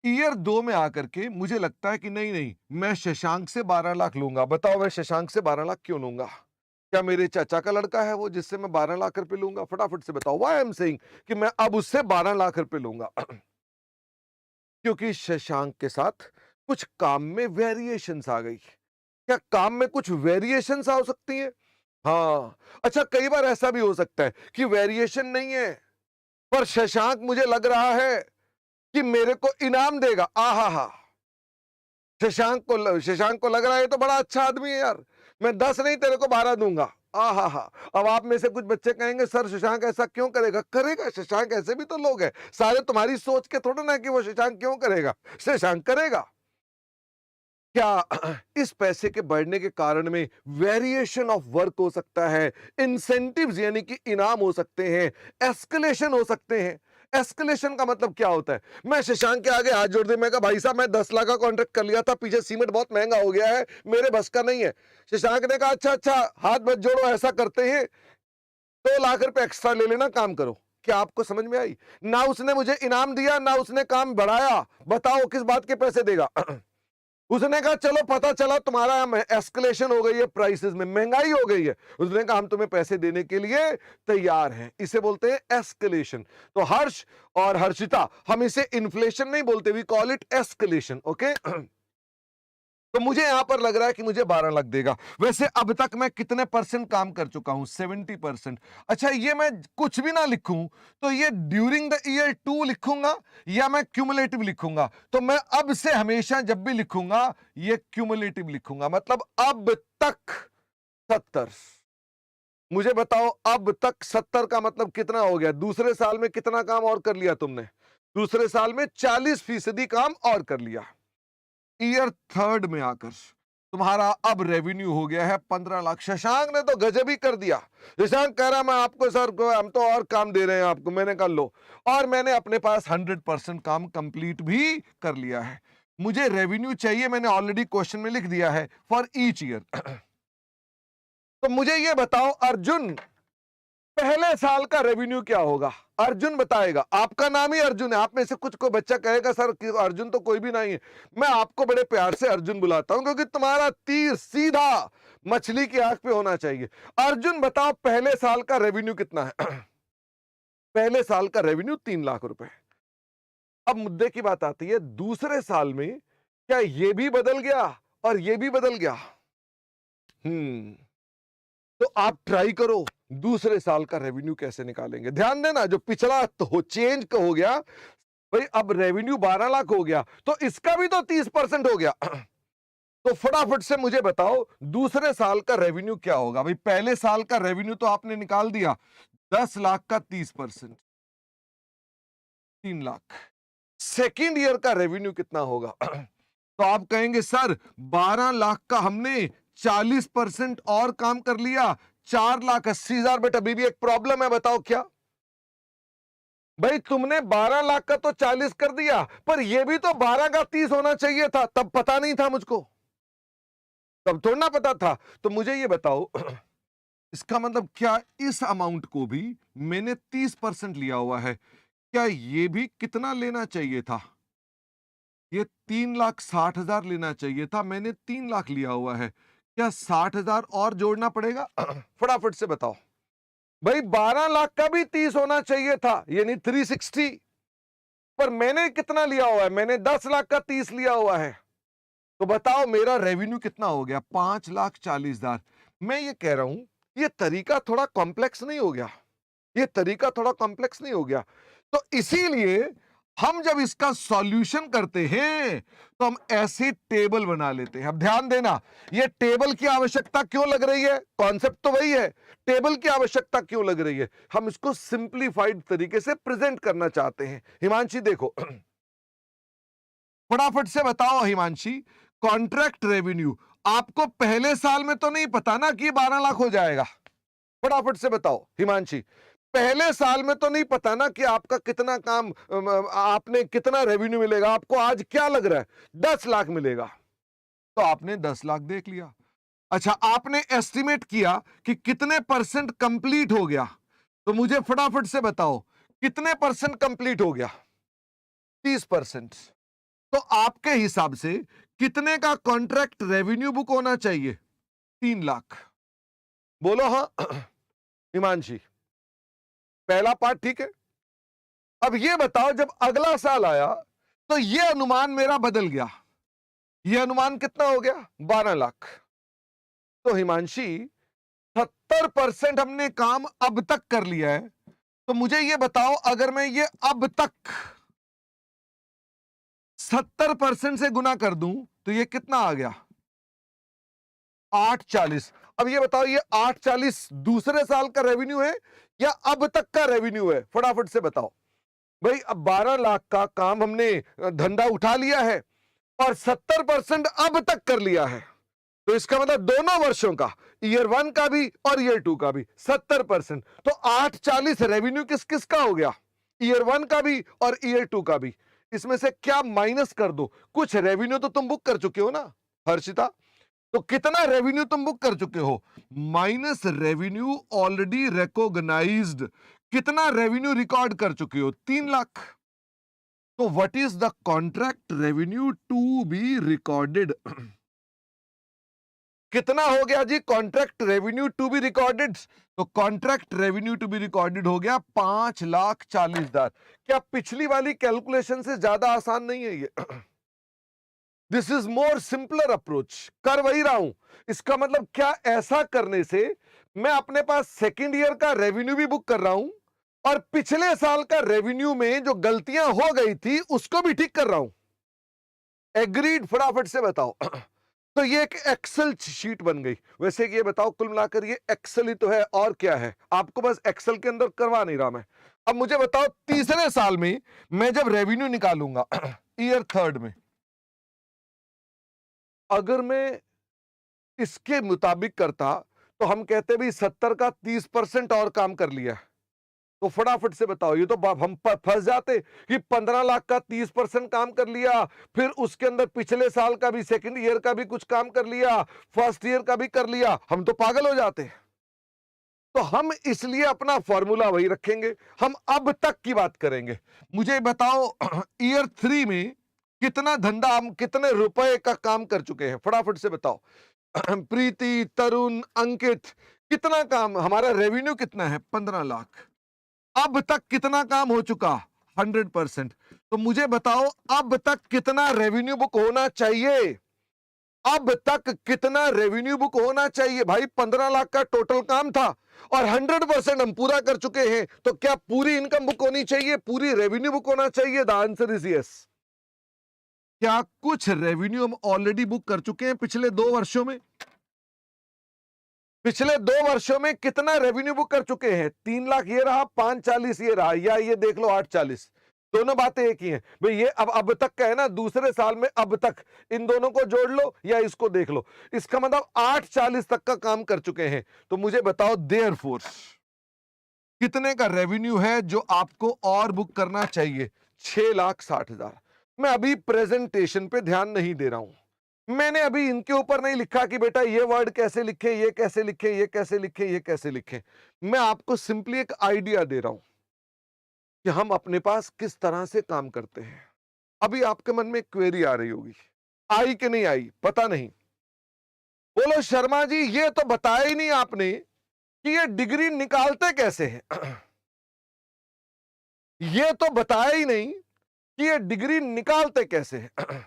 ईयर 2 में आकर के मुझे लगता है कि नहीं नहीं, मैं शशांक से 12 लाख लूंगा। बताओ मैं शशांक से 12 लाख क्यों लूंगा? क्या मेरे चाचा का लड़का है वो जिससे मैं 12 लाख रुपए लूंगा? फटाफट से बताओ, व्हाई आई एम सेइंग कि मैं अब उससे 12 लाख रुपए लूंगा। क्योंकि शशांक के साथ कुछ काम में वेरिएशंस आ गई। क्या काम में कुछ वेरिएशंस आ सकती हैं? हाँ। अच्छा, कई बार ऐसा भी हो सकता है कि वेरिएशन नहीं है, पर शशांक मुझे लग रहा है कि मेरे को इनाम देगा। आहा हा, शशांक को लग रहा है ये तो बड़ा अच्छा आदमी है यार, मैं 10 नहीं तेरे को 12 दूंगा। आहा हा। अब आप में से कुछ बच्चे कहेंगे सर शशांक ऐसा क्यों करेगा? करेगा शशांक, ऐसे भी तो लोग हैं। सारे तुम्हारी सोच के थोड़ा ना कि वो शशांक क्यों करेगा, शशांक करेगा। क्या इस पैसे के बढ़ने के कारण में वेरिएशन ऑफ वर्क हो सकता है, इंसेंटिव्स यानी कि इनाम हो सकते हैं, एस्केलेशन हो सकते हैं। एस्केलेशन का मतलब क्या होता है? मैं शशांक के आगे हाथ जोड़ दे, मैं कहा भाई साहब मैं 10 लाख का कॉन्ट्रैक्ट कर लिया था, पीछे सीमेंट बहुत महंगा हो गया है, मेरे बस का नहीं है। शशांक ने कहा अच्छा अच्छा, हाथ मत जोड़ो, ऐसा करते हैं 2 लाख रुपए एक्स्ट्रा ले लेना, काम करो। क्या आपको समझ में आई? ना उसने मुझे इनाम दिया, ना उसने काम बढ़ाया। बताओ किस बात के पैसे देगा? उसने कहा चलो पता चला तुम्हारा एस्केलेशन हो गई है, प्राइसेस में महंगाई हो गई है। उसने कहा हम तुम्हें पैसे देने के लिए तैयार हैं। इसे बोलते हैं एस्केलेशन। तो हर्ष और हर्षिता, हम इसे इन्फ्लेशन नहीं बोलते, we call it escalation. Okay. तो मुझे यहां पर लग रहा है कि मुझे 12 लाख देगा। वैसे अब तक मैं कितने परसेंट काम कर चुका हूं? 70%। अच्छा, ये मैं कुछ भी ना लिखूं तो ये ड्यूरिंग द ईयर 2 लिखूंगा या मैं क्यूमुलेटिव लिखूंगा? तो मैं अब से हमेशा जब भी लिखूंगा ये क्यूमुलेटिव लिखूंगा, मतलब अब तक 70। मुझे बताओ अब तक 70 का मतलब कितना हो गया? दूसरे साल में कितना काम और कर लिया तुमने? दूसरे साल में 40% काम और कर लिया। ईयर 3 में आकर तुम्हारा अब रेवेन्यू हो गया है 15 लाख। शशांक ने तो गजब ही कर दिया। शशांक कह रहा मैं आपको सर हम तो और काम दे रहे हैं आपको। मैंने कहा लो, और मैंने अपने पास 100% काम कंप्लीट भी कर लिया है। मुझे रेवेन्यू चाहिए, मैंने ऑलरेडी क्वेश्चन में लिख दिया है, फॉर ईच ईयर। तो मुझे ये बताओ अर्जुन, पहले साल का रेवेन्यू क्या होगा? अर्जुन बताएगा। आपका नाम ही अर्जुन है। आप में से कुछ को बच्चा कहेगा सर अर्जुन तो कोई भी नहीं है। मैं आपको बड़े प्यार से अर्जुन बुलाता हूं क्योंकि तुम्हारा तीर सीधा मछली की आंख पे होना चाहिए। अर्जुन बताओ पहले साल का रेवेन्यू कितना है? पहले साल का रेवेन्यू 3 लाख रुपए। अब मुद्दे की बात आती है, दूसरे साल में क्या ये भी बदल गया और ये भी बदल गया? हम्म तो आप ट्राई करो दूसरे साल का रेवेन्यू कैसे निकालेंगे। ध्यान देना, जो पिछला तो चेंज हो गया भाई, अब रेवेन्यू 12 लाख हो गया तो इसका भी तो 30% हो गया। तो फटाफट से मुझे बताओ दूसरे साल का रेवेन्यू क्या होगा? भाई पहले साल का रेवेन्यू तो आपने निकाल दिया, 10 लाख का 30%, 3 लाख। सेकेंड ईयर का रेवेन्यू कितना होगा? तो आप कहेंगे सर 12 लाख का हमने 40% और काम कर लिया, 4,80,000। बट अभी भी एक प्रॉब्लम है, बताओ क्या? भाई तुमने 12 लाख का तो 40 कर दिया, पर यह भी तो 12 का 30 होना चाहिए था। तब पता नहीं था मुझको, तब थोड़ा ना पता था। तो मुझे ये बताओ इसका मतलब क्या इस अमाउंट को भी मैंने 30% लिया हुआ है, क्या ये भी कितना लेना चाहिए था? ये 3,60,000 लेना चाहिए था, मैंने 3 लाख लिया हुआ है, क्या 60,000 और जोड़ना पड़ेगा? फटाफट से बताओ भाई। 12 लाख का भी 30 होना चाहिए था, यानी 360, पर मैंने कितना लिया हुआ है? मैंने 10 लाख का 30 लिया हुआ है। तो बताओ मेरा रेवेन्यू कितना हो गया? 5,40,000। मैं ये कह रहा हूं, ये तरीका थोड़ा कॉम्प्लेक्स नहीं हो गया? ये तरीका थोड़ा कॉम्प्लेक्स नहीं हो गया? तो इसीलिए हम जब इसका सॉल्यूशन करते हैं तो हम ऐसी टेबल बना लेते हैं। अब ध्यान देना, ये टेबल की आवश्यकता क्यों लग रही है? कॉन्सेप्ट तो वही है, टेबल की आवश्यकता क्यों लग रही है? हम इसको सिंप्लीफाइड तरीके से प्रेजेंट करना चाहते हैं। हिमांशी देखो, फटाफट से बताओ हिमांशी, कॉन्ट्रैक्ट रेवेन्यू आपको पहले साल में तो नहीं पता ना कि 12 लाख हो जाएगा? फटाफट से बताओ हिमांशी, पहले साल में तो नहीं पता ना कि आपका कितना काम, आपने कितना रेवेन्यू मिलेगा? आपको आज क्या लग रहा है? 10 लाख मिलेगा, तो आपने 10 लाख देख लिया। अच्छा, आपने एस्टिमेट किया कि कितने परसेंट कंप्लीट हो गया, तो मुझे फटाफट से बताओ कितने परसेंट कंप्लीट हो गया? 30%। तो आपके हिसाब से कितने का कॉन्ट्रैक्ट रेवेन्यू बुक होना चाहिए? 3 लाख। बोलो हाँ हिमांशी, पहला पार्ट ठीक है। अब ये बताओ, जब अगला साल आया तो ये अनुमान मेरा बदल गया, ये अनुमान कितना हो गया? 12 लाख। तो हिमांशी 70% हमने काम अब तक कर लिया है, तो मुझे ये बताओ, अगर मैं ये अब तक 70% से गुना कर दूं तो ये कितना आ गया? 840। अब ये बताओ, ये 840 दूसरे साल का रेवेन्यू है या अब तक का रेवेन्यू है? फटाफट से बताओ भाई। अब 12 लाख का काम हमने धंधा उठा लिया है और 70% अब तक कर लिया है, तो इसका मतलब दोनों वर्षों का, ईयर 1 का भी और ईयर 2 का भी 70%। तो 840 रेवेन्यू किस किस का हो गया? ईयर 1 का भी और ईयर 2 का भी। इसमें से क्या माइनस कर दो? कुछ रेवेन्यू तो तुम बुक कर चुके हो ना हर्षिता? तो कितना रेवेन्यू तुम बुक कर चुके हो? Minus revenue already recognised. कितना रेवेन्यू रिकॉर्ड कर चुके हो? 3 लाख। तो what is the contract revenue to be recorded? कितना हो गया जी contract revenue to be recorded? तो contract revenue to be recorded हो गया 5,40,000। क्या पिछली वाली कैलकुलेशन से ज्यादा आसान नहीं है ये? This is more simpler approach. कर वही रहा हूं। इसका मतलब क्या, ऐसा करने से मैं अपने पास सेकेंड ईयर का रेवेन्यू भी बुक कर रहा हूं और पिछले साल का रेवेन्यू में जो गलतियां हो गई थी उसको भी ठीक कर रहा हूं। एग्रीड? फटाफट से बताओ तो ये एक एक्सेल शीट बन गई। वैसे ये बताओ, कुल मिलाकर ये एक्सेल ही तो है, और क्या है? आपको बस एक्सेल के अंदर करवा नहीं रहा मैं। अब मुझे बताओ, तीसरे साल में मैं जब रेवेन्यू निकालूंगा ईयर थर्ड में, अगर मैं इसके मुताबिक करता तो हम कहते भी 70 का 30% और काम कर लिया। तो फटाफट से बताओ, ये तो हम फंस जाते कि 15 लाख का 30% काम कर लिया, फिर उसके अंदर पिछले साल का भी, सेकंड ईयर का भी कुछ काम कर लिया, फर्स्ट ईयर का भी कर लिया, हम तो पागल हो जाते। तो हम इसलिए अपना फॉर्मूला वही रखेंगे, हम अब तक की बात करेंगे। मुझे बताओ ईयर 3 में कितना धंधा, हम कितने रुपए का काम कर चुके हैं? फटाफट से बताओ प्रीति, तरुण, अंकित, कितना काम? हमारा रेवेन्यू कितना है? 15 लाख। अब तक कितना काम हो चुका? 100%। तो मुझे बताओ, अब तक कितना रेवेन्यू बुक होना चाहिए? अब तक कितना रेवेन्यू बुक होना चाहिए? भाई 15 लाख का टोटल काम था और 100% हम पूरा कर चुके हैं, तो क्या पूरी इनकम बुक होनी चाहिए? पूरी रेवेन्यू बुक होना चाहिए? The answer is yes. क्या कुछ रेवेन्यू हम ऑलरेडी बुक कर चुके हैं पिछले 2 वर्षों में? पिछले 2 वर्षों में कितना रेवेन्यू बुक कर चुके हैं? 3 लाख ये रहा, 540 ये रहा, या ये देख लो 840। दोनों बातें एक ही हैं भाई। ये अब तक का है ना, दूसरे साल में अब तक, इन दोनों को जोड़ लो या इसको देख लो। इसका मतलब 840 तक का काम कर चुके हैं। तो मुझे बताओ देयरफॉर कितने का रेवेन्यू है जो आपको और बुक करना चाहिए? 6,60,000। मैं अभी प्रेजेंटेशन पे ध्यान नहीं दे रहा हूं, मैंने अभी इनके ऊपर नहीं लिखा कि बेटा ये वर्ड कैसे लिखे, ये कैसे लिखे, ये कैसे लिखे, ये कैसे लिखे। मैं आपको सिंपली एक आइडिया दे रहा हूं कि हम अपने पास किस तरह से काम करते हैं। अभी आपके मन में क्वेरी आ रही होगी, आई कि नहीं आई पता नहीं। बोलो शर्मा जी ये तो बताया ही नहीं आपने कि ये डिग्री निकालते कैसे हैं। ये तो बताया ही नहीं कि ये डिग्री निकालते कैसे हैं।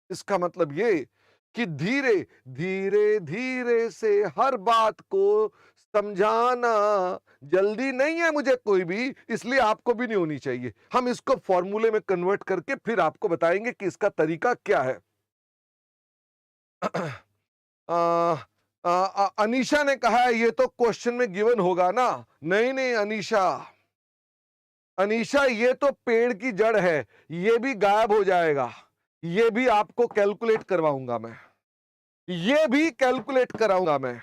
इसका मतलब ये कि धीरे धीरे धीरे से हर बात को समझाना, जल्दी नहीं है मुझे कोई भी, इसलिए आपको भी नहीं होनी चाहिए। हम इसको फॉर्मूले में कन्वर्ट करके फिर आपको बताएंगे कि इसका तरीका क्या है। अनीशा ने कहा है ये तो क्वेश्चन में गिवन होगा ना। नहीं नहीं अनीशा, अनीशा ये तो पेड़ की जड़ है, ये भी गायब हो जाएगा, ये भी आपको कैलकुलेट करवाऊंगा मैं, ये भी कैलकुलेट कराऊंगा मैं।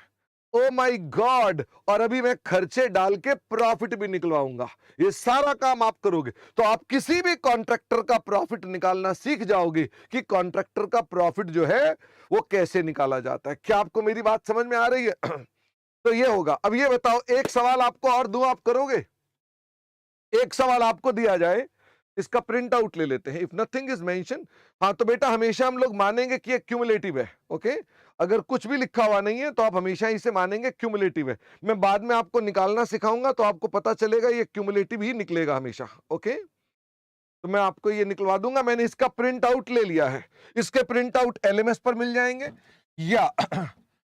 ओ माय गॉड, और अभी मैं खर्चे डाल के प्रॉफिट भी निकलवाऊंगा। ये सारा काम आप करोगे तो आप किसी भी कॉन्ट्रैक्टर का प्रॉफिट निकालना सीख जाओगे कि कॉन्ट्रैक्टर का प्रॉफिट जो है वो कैसे निकाला जाता है। क्या आपको मेरी बात समझ में आ रही है? तो ये होगा। अब ये बताओ, एक सवाल आपको और दूं, आप करोगे? एक सवाल आपको दिया जाए, इसका प्रिंट आउट ले लेते हैं। इफ नथिंग इज मेंशन, हाँ तो बेटा हमेशा हम लोग मानेंगे कि ये क्यूमुलेटिव है। ओके, अगर कुछ भी लिखा हुआ नहीं है तो आप हमेशा इसे मानेंगे क्यूमुलेटिव है। मैं बाद में आपको निकालना सिखाऊंगा तो आपको पता चलेगा ये क्यूमुलेटिव ही निकलेगा हमेशा। ओके, तो मैं आपको ये निकलवा दूंगा। मैंने इसका प्रिंट आउट ले लिया है। इसके प्रिंट आउट एलएमएस पर मिल जाएंगे, या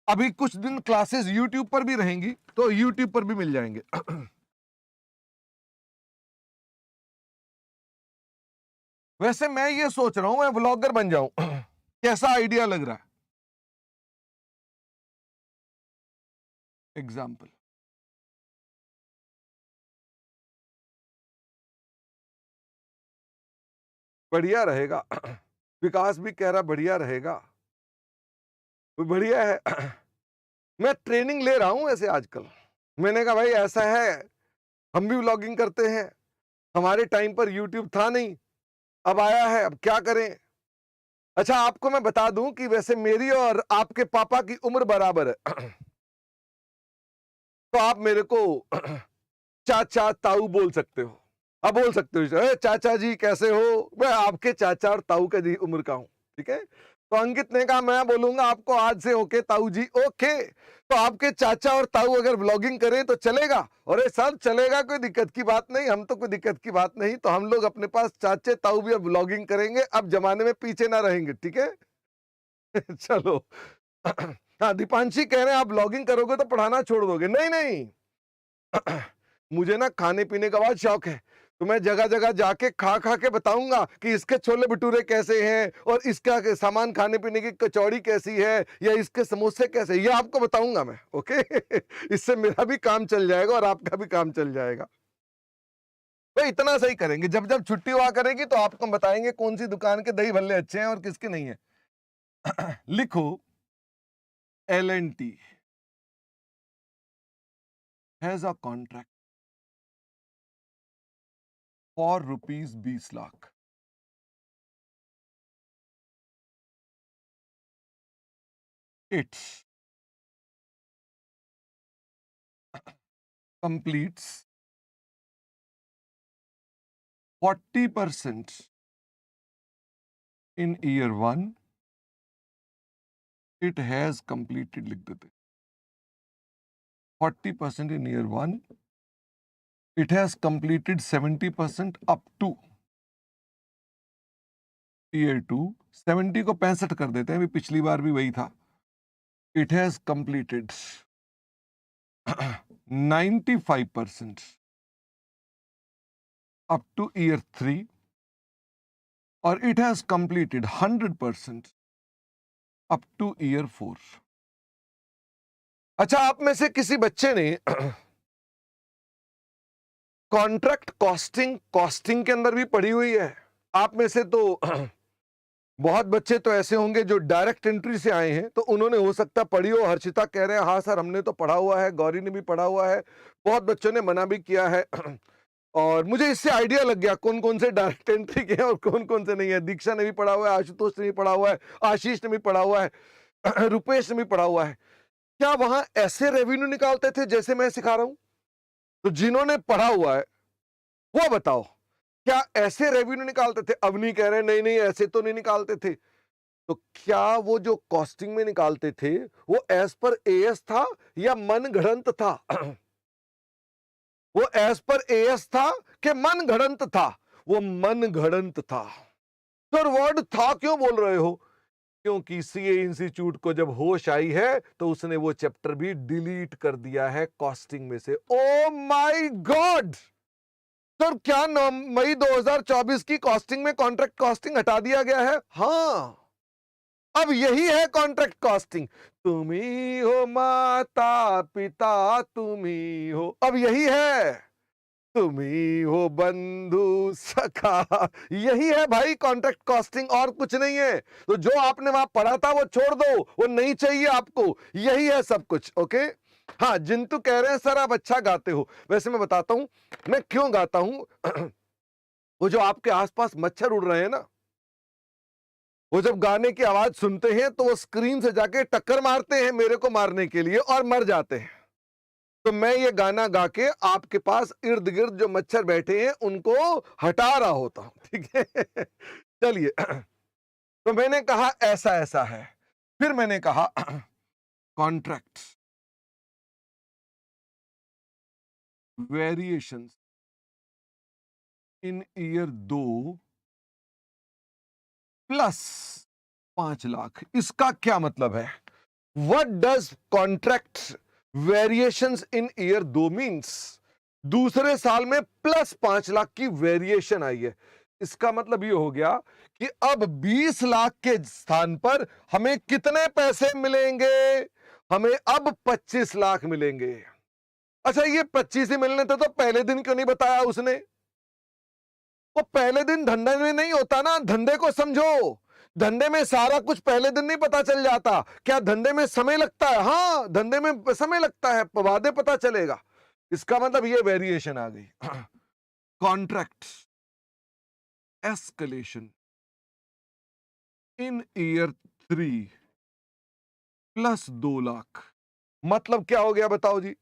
अभी कुछ दिन क्लासेस यूट्यूब पर भी रहेंगी तो यूट्यूब पर भी मिल जाएंगे। वैसे मैं ये सोच रहा हूं मैं व्लॉगर बन जाऊं। कैसा आइडिया लग रहा है? एग्जाम्पल, बढ़िया रहेगा। विकास भी कह रहा बढ़िया रहेगा, वो बढ़िया है। मैं ट्रेनिंग ले रहा हूं वैसे आजकल। मैंने कहा भाई ऐसा है, हम भी व्लॉगिंग करते हैं, हमारे टाइम पर यूट्यूब था नहीं, अब आया है, अब क्या करें। अच्छा आपको मैं बता दूं कि वैसे मेरी और आपके पापा की उम्र बराबर है। तो आप मेरे को चाचा ताऊ बोल सकते हो। अब बोल सकते हो चाचा जी कैसे हो, मैं आपके चाचा और ताऊ का जी उम्र का हूं। ठीक है, तो अंकित ने कहा मैं बोलूंगा आपको आज से ओके ताऊ जी। ओके, तो आपके चाचा और ताऊ अगर ब्लॉगिंग करें तो चलेगा? अरे सर चलेगा, कोई दिक्कत की बात नहीं, हम तो कोई दिक्कत की बात नहीं। तो हम लोग अपने पास चाचे ताऊ भी अब ब्लॉगिंग करेंगे, अब जमाने में पीछे ना रहेंगे। ठीक है। चलो। हाँ दीपांशी कह रहे हैं आप ब्लॉगिंग करोगे तो पढ़ाना छोड़ दोगे। नहीं नहीं, मुझे ना खाने पीने का बहुत शौक है, तो मैं जगह जगह जाके खा खा के बताऊंगा कि इसके छोले भटूरे कैसे हैं और इसका सामान खाने पीने की कचौड़ी कैसी है या इसके समोसे कैसे, ये आपको बताऊंगा मैं। ओके। इससे मेरा भी काम चल जाएगा और आपका भी काम चल जाएगा। भाई इतना सही करेंगे, जब जब छुट्टी हुआ करेगी तो आपको बताएंगे कौन सी दुकान के दही भल्ले अच्छे हैं और किसके नहीं है। लिखो L&T has a contract for rupees 20 lakh. It completes 40% in year 1. It has completed, लिख देते 40% in year 1. It has completed 70% up to year 2. 70 को 65 कर देते हैं, अभी पिछली बार भी वही था। It has completed 95% up to year 3, और it has completed 100% up to year 4. अच्छा आप में से किसी बच्चे ने कॉन्ट्रैक्ट कॉस्टिंग के अंदर भी पढ़ी हुई है? आप में से तो बहुत बच्चे तो ऐसे होंगे जो डायरेक्ट एंट्री से आए हैं, तो उन्होंने हो सकता पढ़ी हो। हर्षिता कह रहे हैं हाँ सर हमने तो पढ़ा हुआ है, गौरी ने भी पढ़ा हुआ है, बहुत बच्चों ने मना भी किया है। और मुझे इससे आइडिया लग गया कौन कौन से डायरेक्ट एंट्री के हैं और कौन कौन से नहीं है। दीक्षा ने भी पढ़ा हुआ है, आशुतोष ने भी पढ़ा हुआ है, आशीष ने भी पढ़ा हुआ है, रुपेश ने भी पढ़ा हुआ है। क्या वहां ऐसे रेवेन्यू निकालते थे जैसे मैं सिखा रहा हूं? तो जिन्होंने पढ़ा हुआ है वो बताओ क्या ऐसे रेवेन्यू निकालते थे? अवनी कह रहे हैं नहीं नहीं ऐसे तो नहीं निकालते थे। तो क्या वो जो कॉस्टिंग में निकालते थे वो एज पर एएस था या मन गढ़ंत था? वो एज पर एएस था कि मन गढ़ंत था? वो मन गढ़ंत था। सर वर्ड था क्यों बोल रहे हो? क्योंकि सीए इंस्टीट्यूट को जब होश आई है तो उसने वो चैप्टर भी डिलीट कर दिया है कॉस्टिंग में से। ओ माय गॉड! सर क्या मई 2024 की कॉस्टिंग में कॉन्ट्रैक्ट कॉस्टिंग हटा दिया गया है? हाँ, अब यही है कॉन्ट्रैक्ट कॉस्टिंग। तुम ही हो माता पिता, तुम ही हो, अब यही है। तुम ही हो बंधु सखा, यही है भाई कॉन्ट्रैक्ट कॉस्टिंग, और कुछ नहीं है। तो जो आपने वहां पढ़ा था वो छोड़ दो, वो नहीं चाहिए आपको, यही है सब कुछ। ओके, हाँ, जिंतु कह रहे हैं सर आप अच्छा गाते हो। वैसे मैं बताता हूं मैं क्यों गाता हूं। वो जो आपके आसपास मच्छर उड़ रहे हैं ना, वो जब गाने की आवाज सुनते हैं तो वो स्क्रीन से जाके टक्कर मारते हैं मेरे को मारने के लिए और मर जाते हैं। तो मैं ये गाना गा के आपके पास इर्द गिर्द जो मच्छर बैठे हैं उनको हटा रहा होता हूं, ठीक है। चलिए, तो मैंने कहा ऐसा ऐसा है, फिर मैंने कहा contract variations in year 2 plus 5 lakh, इसका क्या मतलब है? What does contract variations in year 2 means? दूसरे साल में प्लस 5 लाख की वेरिएशन आई है। इसका मतलब ये हो गया कि अब 20 लाख के स्थान पर हमें कितने पैसे मिलेंगे? हमें अब 25 लाख मिलेंगे। अच्छा, ये 25 ही मिलने थे तो पहले दिन क्यों नहीं बताया उसने? वो पहले दिन धंधे में नहीं होता ना, धंधे को समझो। धंधे में सारा कुछ पहले दिन नहीं पता चल जाता। क्या धंधे में समय लगता है? हाँ, धंधे में समय लगता है, बादे पता चलेगा। इसका मतलब ये वेरिएशन आ गई। कॉन्ट्रैक्ट एस्केलेशन इन ईयर 3 प्लस 2 लाख, मतलब क्या हो गया बताओ जी?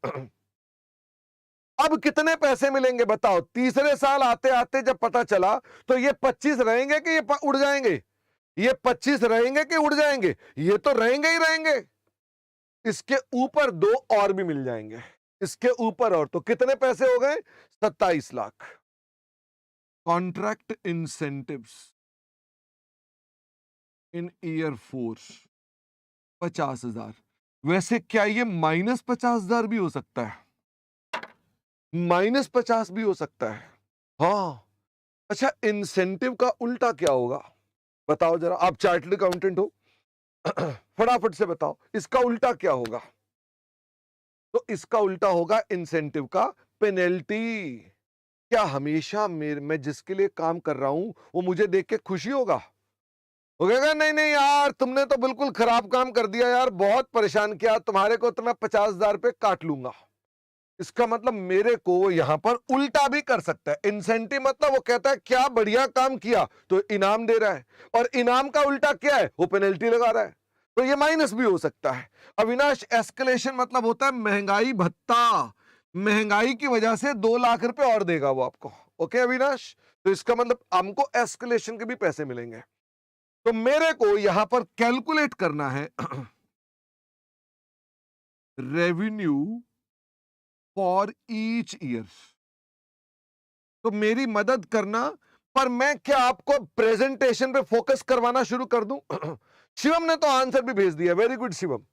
अब कितने पैसे मिलेंगे बताओ? तीसरे साल आते आते जब पता चला तो ये 25 रहेंगे कि ये उड़ जाएंगे? ये 25 रहेंगे कि उड़ जाएंगे? ये तो रहेंगे ही रहेंगे। इसके ऊपर 2 और भी मिल जाएंगे, इसके ऊपर और, तो कितने पैसे हो गए? 27 लाख। कॉन्ट्रैक्ट इंसेंटिव्स इन ईयर 4 50,000। वैसे क्या ये -50,000 भी हो सकता है? -50 भी हो सकता है, हाँ। अच्छा, इंसेंटिव का उल्टा क्या होगा बताओ जरा, आप चार्टर्ड अकाउंटेंट हो। फटाफट से बताओ इसका उल्टा क्या होगा? तो इसका उल्टा होगा इंसेंटिव का पेनल्टी। क्या हमेशा मैं जिसके लिए काम कर रहा हूं वो मुझे देख के खुशी होगा? वो कहेगा नहीं नहीं यार तुमने तो बिल्कुल खराब काम कर दिया यार, बहुत परेशान किया तुम्हारे को, तो मैं 50,000 रुपये काट लूंगा। इसका मतलब मेरे को वो यहां पर उल्टा भी कर सकता है। इंसेंटिव मतलब वो कहता है क्या बढ़िया काम किया तो इनाम दे रहा है, और इनाम का उल्टा क्या है? वो पेनल्टी लगा रहा है। तो ये माइनस भी हो सकता है। अविनाश, एस्केलेशन मतलब होता है महंगाई भत्ता। महंगाई की वजह से 2 लाख रुपए और देगा वो आपको। ओके अविनाश, तो इसका मतलब हमको एस्केलेशन के भी पैसे मिलेंगे। तो मेरे को यहां पर कैलकुलेट करना है रेवेन्यू फॉर ईच ईयर। तो मेरी मदद करना, पर मैं क्या आपको प्रेजेंटेशन पे फोकस करवाना शुरू कर दूं? शिवम ने तो आंसर भी भेज दिया, वेरी गुड शिवम।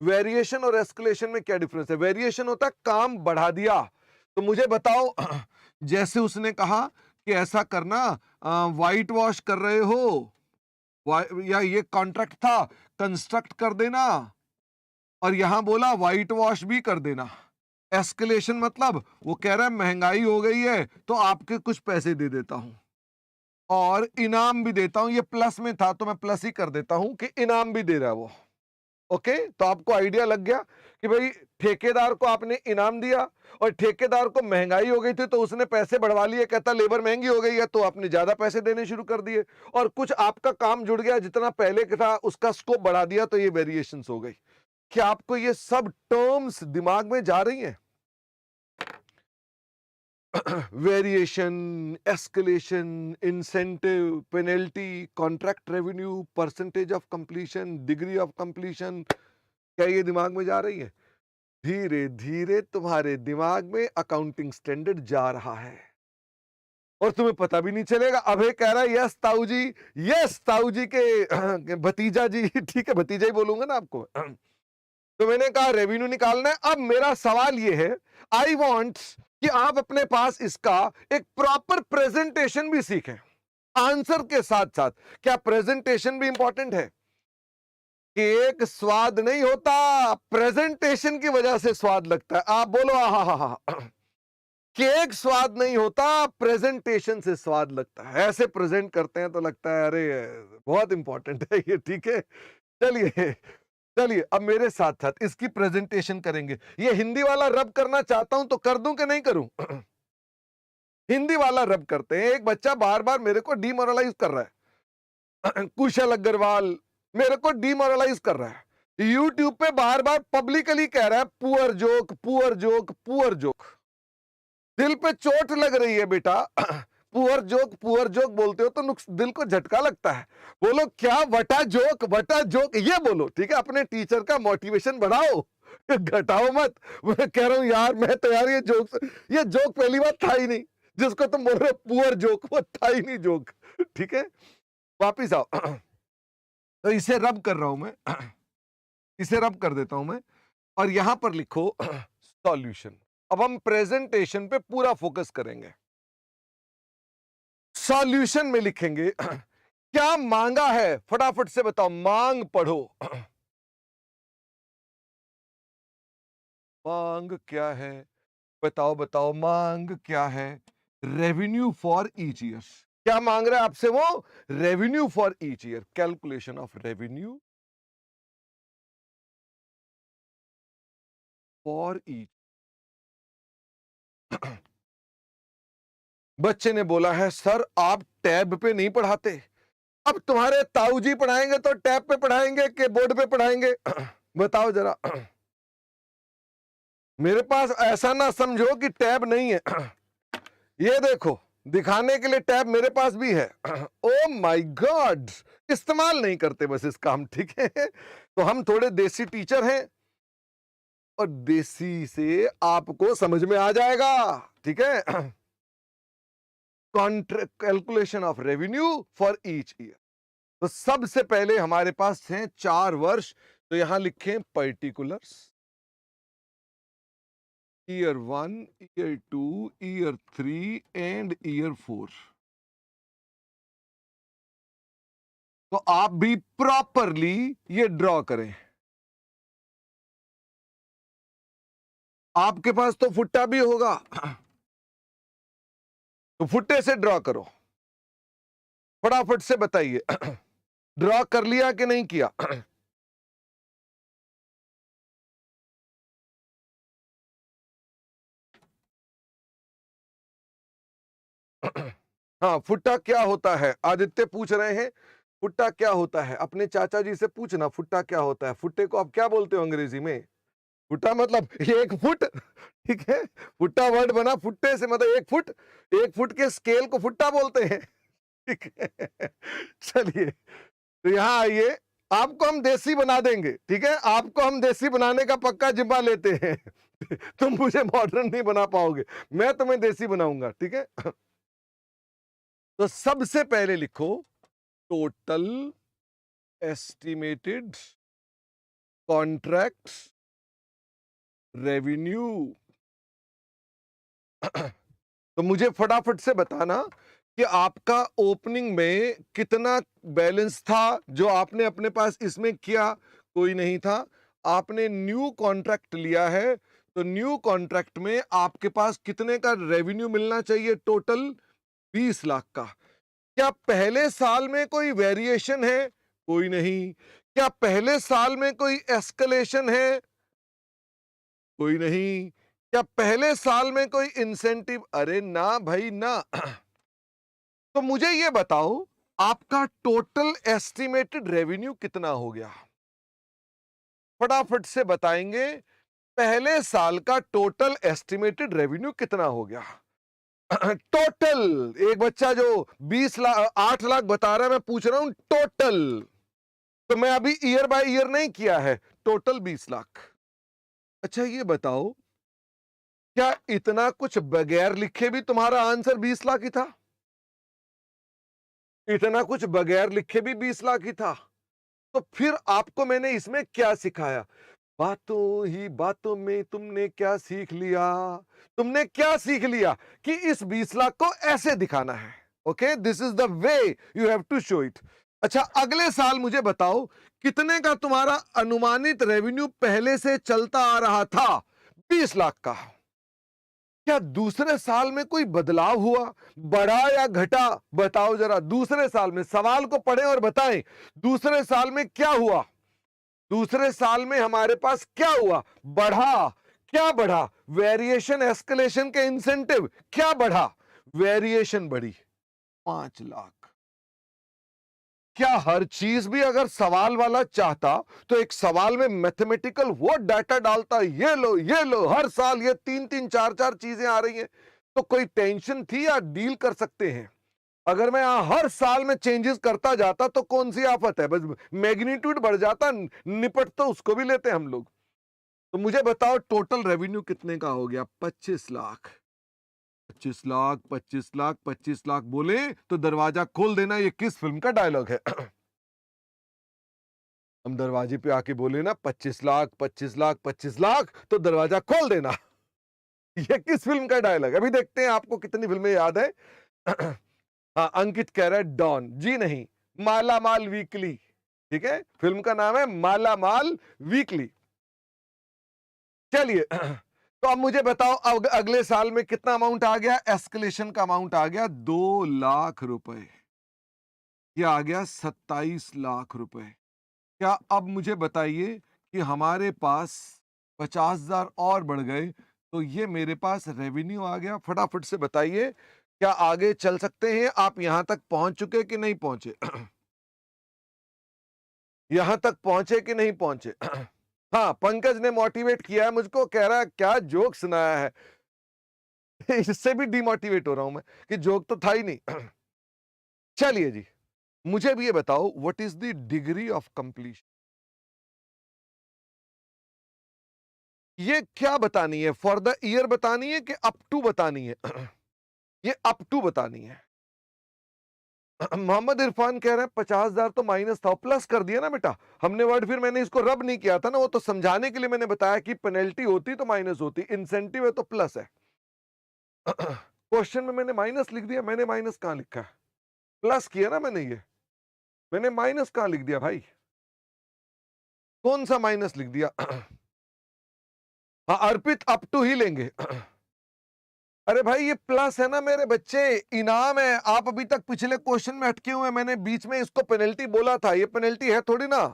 वेरिएशन और एस्केलेशन में क्या डिफरेंस है? वेरिएशन होता है काम बढ़ा दिया। तो मुझे बताओ, जैसे उसने कहा कि ऐसा करना, वाइट वॉश कर रहे हो, या ये कॉन्ट्रैक्ट था कंस्ट्रक्ट कर देना, और यहां बोला वाइट वॉश भी कर देना। एस्केलेशन मतलब वो कह रहा है महंगाई हो गई है तो आपके कुछ पैसे दे देता हूं और इनाम भी देता हूं। ये प्लस में था तो मैं प्लस ही कर देता हूं कि इनाम भी दे रहा है वो। ओके, तो आपको आइडिया लग गया कि भाई ठेकेदार को आपने इनाम दिया और ठेकेदार को महंगाई हो गई थी तो उसने पैसे बढ़वा लिए, कहता लेबर महंगी हो गई है तो आपने ज्यादा पैसे देने शुरू कर दिए, और कुछ आपका काम जुड़ गया जितना पहले का था उसका स्कोप बढ़ा दिया, तो ये वेरिएशंस हो गई। क्या आपको ये सब टर्म्स दिमाग में जा रही हैं? Variation, escalation, incentive, penalty, contract revenue, percentage of completion, degree of completion, क्या ये दिमाग में जा रही है? धीरे धीरे तुम्हारे दिमाग में अकाउंटिंग स्टैंडर्ड जा रहा है और तुम्हें पता भी नहीं चलेगा। अभय कह रहा है यस ताऊ जी, यस ताऊ जी के भतीजा जी, ठीक है भतीजा ही बोलूंगा ना आपको। तो मैंने कहा रेवेन्यू निकालना है। अब मेरा सवाल ये है, आई वॉन्ट कि आप अपने पास इसका एक प्रॉपर प्रेजेंटेशन भी सीखें आंसर के साथ साथ। क्या प्रेजेंटेशन भी इंपॉर्टेंट है? केक स्वाद नहीं होता, प्रेजेंटेशन की वजह से स्वाद लगता है। आप बोलो हा हा हा हा। केक स्वाद नहीं होता, प्रेजेंटेशन से स्वाद लगता है। ऐसे प्रेजेंट करते हैं तो लगता है अरे बहुत इंपॉर्टेंट है ये, ठीक है। चलिए चलिए अब मेरे साथ साथ इसकी प्रेजेंटेशन करेंगे। ये हिंदी वाला रब करना चाहता हूं तो कर दूं कि नहीं करूं? हिंदी वाला रब करते हैं। एक बच्चा बार बार मेरे को डिमोरलाइज कर रहा है। कुशल अग्रवाल मेरे को डिमोरलाइज कर रहा है। यूट्यूब पे बार बार पब्लिकली कह रहा है poor joke, poor joke, poor joke. दिल पे चोट लग रही है बेटा। पुअर जोक बोलते हो तो दिल को झटका लगता है। बोलो क्या वटा जोक ये बोलो, ठीक है। अपने टीचर का मोटिवेशन बढ़ाओ, घटाओ मत। मैं कह रहा हूं यार, मैं तो यार ये जोक पहली बार था ही नहीं जिसको तुम बोल रहे हो पुअर जोक, वो था ही नहीं जोक, ठीक है। वापिस आओ। तो इसे रब कर रहा हूं मैं, इसे रब कर देता हूं मैं और यहां पर लिखो सॉल्यूशन। अब हम प्रेजेंटेशन पे पूरा फोकस करेंगे। सॉल्यूशन में लिखेंगे क्या मांगा है, फटाफट से बताओ, मांग पढ़ो। मांग क्या है? बताओ बताओ, मांग क्या है? Revenue for each year. क्या मांग रहा है आपसे वो? Revenue for each year, calculation of revenue for each. बच्चे ने बोला है सर आप टैब पे नहीं पढ़ाते। अब तुम्हारे ताऊ जी पढ़ाएंगे तो टैब पे पढ़ाएंगे कि बोर्ड पे पढ़ाएंगे? बताओ जरा। मेरे पास ऐसा ना समझो कि टैब नहीं है। ये देखो, दिखाने के लिए टैब मेरे पास भी है। ओ माय गॉड, इस्तेमाल नहीं करते बस इसका हम, ठीक है। तो हम थोड़े देसी टीचर हैं और देसी से आपको समझ में आ जाएगा, ठीक है। Contract, calculation of revenue for each year. तो सबसे पहले हमारे पास हैं 4 वर्ष, तो यहां लिखें particulars. Year 1, year 2, year 3 and year 4। तो आप भी प्रॉपरली ये ड्रॉ करें। आपके पास तो फुट्टा भी होगा, तो फुट्टे से ड्रॉ करो। फटाफट से बताइए, ड्रॉ कर लिया कि नहीं किया? हाँ, फुट्टा क्या होता है? आदित्य पूछ रहे हैं फुट्टा क्या होता है। अपने चाचा जी से पूछना फुट्टा क्या होता है। फुट्टे को आप क्या बोलते हो अंग्रेजी में? फुट्टा मतलब 1 फुट, ठीक है। फुट्टा वर्ड बना फुट्टे से, मतलब 1 फुट। 1 फुट के स्केल को फुट्टा बोलते हैं, ठीक है। चलिए, तो यहां आइए, आपको हम देसी बना देंगे, ठीक है। आपको हम देसी बनाने का पक्का जिम्मा लेते हैं। तुम मुझे मॉडर्न नहीं बना पाओगे, मैं तुम्हें देसी बनाऊंगा, ठीक है। तो सबसे पहले लिखो टोटल एस्टिमेटेड कॉन्ट्रैक्ट रेवेन्यू। तो मुझे फटाफट से बताना कि आपका ओपनिंग में कितना बैलेंस था जो आपने अपने पास इसमें किया। कोई नहीं था। आपने न्यू कॉन्ट्रैक्ट लिया है, तो न्यू कॉन्ट्रैक्ट में आपके पास कितने का रेवेन्यू मिलना चाहिए? टोटल 20 लाख का। क्या पहले साल में कोई वेरिएशन है? कोई नहीं। क्या पहले साल में कोई एस्केलेशन है? कोई नहीं। क्या पहले साल में कोई इंसेंटिव? अरे ना भाई ना। तो मुझे ये बताओ, आपका टोटल एस्टिमेटेड रेवेन्यू कितना हो गया? फटाफट से बताएंगे, पहले साल का टोटल एस्टिमेटेड रेवेन्यू कितना हो गया? टोटल एक बच्चा जो 20 लाख 8 लाख बता रहा है, मैं पूछ रहा हूं टोटल। तो मैं अभी ईयर बाय ईयर नहीं किया है, टोटल 20 लाख। अच्छा ये बताओ, क्या इतना कुछ बगैर लिखे भी तुम्हारा आंसर 20 लाख ही था? इतना कुछ बगैर लिखे भी 20 लाख ही था? तो फिर आपको मैंने इसमें क्या सिखाया? बातों ही बातों में तुमने क्या सीख लिया? तुमने क्या सीख लिया कि इस 20 लाख को ऐसे दिखाना है। Okay, this is the way you have to show it. अच्छा, अगले साल मुझे बताओ कितने का तुम्हारा अनुमानित रेवेन्यू पहले से चलता आ रहा था? 20 लाख का। क्या दूसरे साल में कोई बदलाव हुआ, बढ़ा या घटा? बताओ जरा, दूसरे साल में सवाल को पढ़ें और बताएं दूसरे साल में क्या हुआ। दूसरे साल में हमारे पास क्या हुआ? बढ़ा। क्या बढ़ा? वेरिएशन एस्केलेशन के इंसेंटिव। क्या बढ़ा? वेरिएशन बढ़ी। 5 लाख। क्या हर चीज भी अगर सवाल वाला चाहता तो एक सवाल में मैथमेटिकल वो डाटा डालता, ये लो हर साल ये 3 3 4 4 चीजें आ रही हैं, तो कोई टेंशन थी या डील कर सकते हैं? अगर मैं यहां हर साल में चेंजेस करता जाता तो कौन सी आफत है, बस मैग्नीट्यूड बढ़ जाता, निपट तो उसको भी लेते हम लोग। तो मुझे बताओ टोटल रेवेन्यू कितने का हो गया? 25 लाख। 25 लाख, 25 लाख, 25 लाख बोले तो दरवाजा खोल देना। ये किस फिल्म का डायलॉग है? हम दरवाजे पे आके बोले ना 25 लाख, 25 लाख, 25 लाख, तो दरवाजा खोल देना। ये किस फिल्म का डायलॉग? अभी देखते हैं आपको कितनी फिल्में याद है। हाँ, अंकित कह रहा है डॉन। जी नहीं, माला माल वीकली। ठीक है, फिल्म का नाम है माला माल वीकली। चलिए, तो अब मुझे बताओ अगले साल में कितना अमाउंट आ गया? एस्केलेशन का अमाउंट आ गया 2 लाख रुपए। यह आ गया 27 लाख रुपए। क्या अब मुझे बताइए कि हमारे पास 50,000 और बढ़ गए तो ये मेरे पास रेवेन्यू आ गया? फटाफट से बताइए, क्या आगे चल सकते हैं? आप यहां तक पहुंच चुके कि नहीं पहुंचे? यहां तक पहुंचे कि नहीं पहुंचे? हाँ, पंकज ने मोटिवेट किया है मुझको, कह रहा है क्या जोक सुनाया है। इससे भी डिमोटिवेट हो रहा हूं मैं कि जोक तो था ही नहीं। चलिए जी, मुझे भी ये बताओ, what is the degree of completion? ये क्या बतानी है? फॉर द ईयर बतानी है कि अप टू बतानी है? ये अप टू बतानी है। मोहम्मद इरफान कह रहे हैं 50,000 तो माइनस था, प्लस कर दिया ना बेटा हमने वर्ड, फिर मैंने इसको रब नहीं किया था ना, वो तो समझाने के लिए मैंने बताया कि पेनल्टी होती तो माइनस होती, इंसेंटिव है तो प्लस है। क्वेश्चन में मैंने माइनस लिख दिया, मैंने माइनस कहां लिखा है? प्लस किया ना मैंने, ये मैंने माइनस कहां लिख दिया भाई? कौन सा माइनस लिख दिया? हाँ, अर्पित अप टू ही लेंगे। अरे भाई ये प्लस है ना मेरे बच्चे, इनाम है। आप अभी तक पिछले क्वेश्चन में अटके हुए हैं, मैंने बीच में इसको पेनल्टी बोला था, ये पेनल्टी है थोड़ी ना।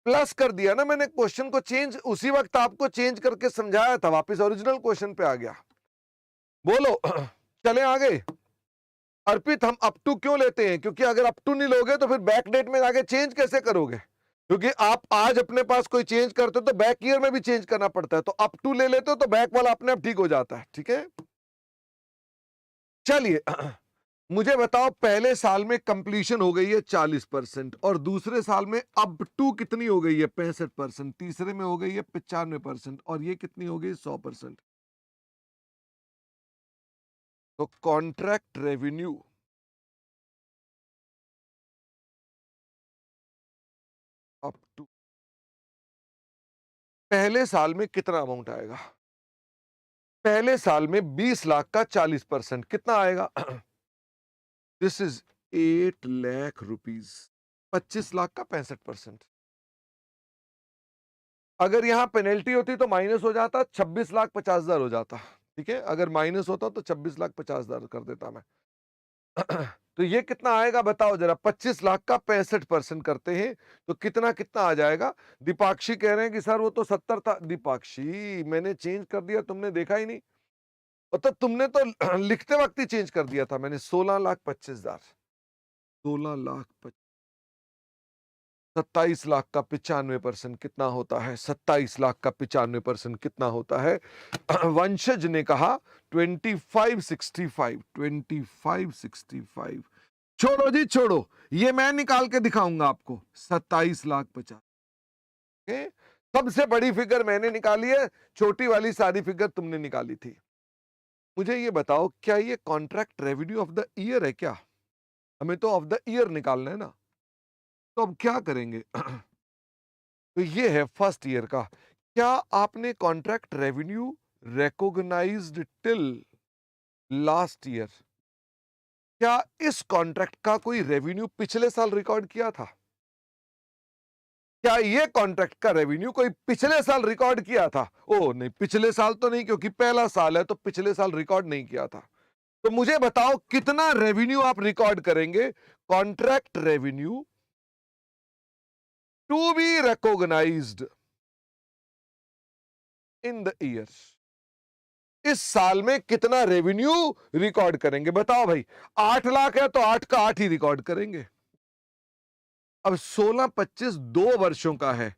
प्लस कर दिया ना मैंने, क्वेश्चन को चेंज उसी वक्त आपको चेंज करके समझाया था, वापस ओरिजिनल क्वेश्चन पे आ गया। बोलो, चले आगे। अर्पित हम अप टू क्यों लेते हैं? क्योंकि अगर अप टू नहीं लोगे तो फिर बैक डेट में आगे चेंज कैसे करोगे? क्योंकि आप आज अपने पास कोई चेंज करते हो तो बैक ईयर में भी चेंज करना पड़ता है, तो अप टू ले लेते हो तो बैक वाला अपने आप ठीक हो जाता है। ठीक है, चलिए, मुझे बताओ पहले साल में कंप्लीशन हो गई है 40% और दूसरे साल में अप टू कितनी हो गई है? 65%। तीसरे में हो गई है 95% और ये कितनी हो गई? 100%। तो कॉन्ट्रैक्ट रेवेन्यू अप टू पहले साल में कितना अमाउंट आएगा? पहले साल में 20 लाख का 40% कितना आएगा? This is 8 lakh rupees. 25 lakh का 65%। अगर यहां पेनल्टी होती तो माइनस हो जाता, 26,50,000 हो जाता। ठीक है, अगर माइनस होता तो 26,50,000 कर देता मैं। तो ये कितना आएगा बताओ जरा? 25 लाख का 65% करते हैं तो कितना कितना आ जाएगा? दीपाक्षी कह रहे हैं कि सर वो तो 70 था। दीपाक्षी मैंने चेंज कर दिया, तुमने देखा ही नहीं? तो तुमने तो लिखते वक्त ही चेंज कर दिया था मैंने। 16,25,000। 16 लाख 27 लाख का 95% कितना होता है? 27 लाख का 95% कितना होता है? वंशज ने कहा 2565, 2565। छोड़ो जी छोड़ो, ये मैं निकाल के दिखाऊंगा आपको। 27 लाख 50। सबसे बड़ी फिगर मैंने निकाली है, छोटी वाली सारी फिगर तुमने निकाली थी। मुझे ये बताओ, क्या ये contract revenue of the year है क्या? हमें तो ऑफ द ईयर निकालना है ना। तो अब क्या करेंगे? तो ये है फर्स्ट ईयर का। क्या आपने contract revenue recognised till last year? क्या इस कॉन्ट्रैक्ट का कोई रेवेन्यू पिछले साल रिकॉर्ड किया था? क्या ये कॉन्ट्रैक्ट का रेवेन्यू कोई पिछले साल रिकॉर्ड किया था? ओ नहीं, पिछले साल तो नहीं, क्योंकि पहला साल है तो पिछले साल रिकॉर्ड नहीं किया था। तो मुझे बताओ कितना रेवेन्यू आप रिकॉर्ड करेंगे? Contract revenue to be recognised in the year. इस साल में कितना रेवेन्यू रिकॉर्ड करेंगे? बताओ भाई। 8 लाख है तो 8 का 8 ही रिकॉर्ड करेंगे। अब 16 25 2 वर्षों का है।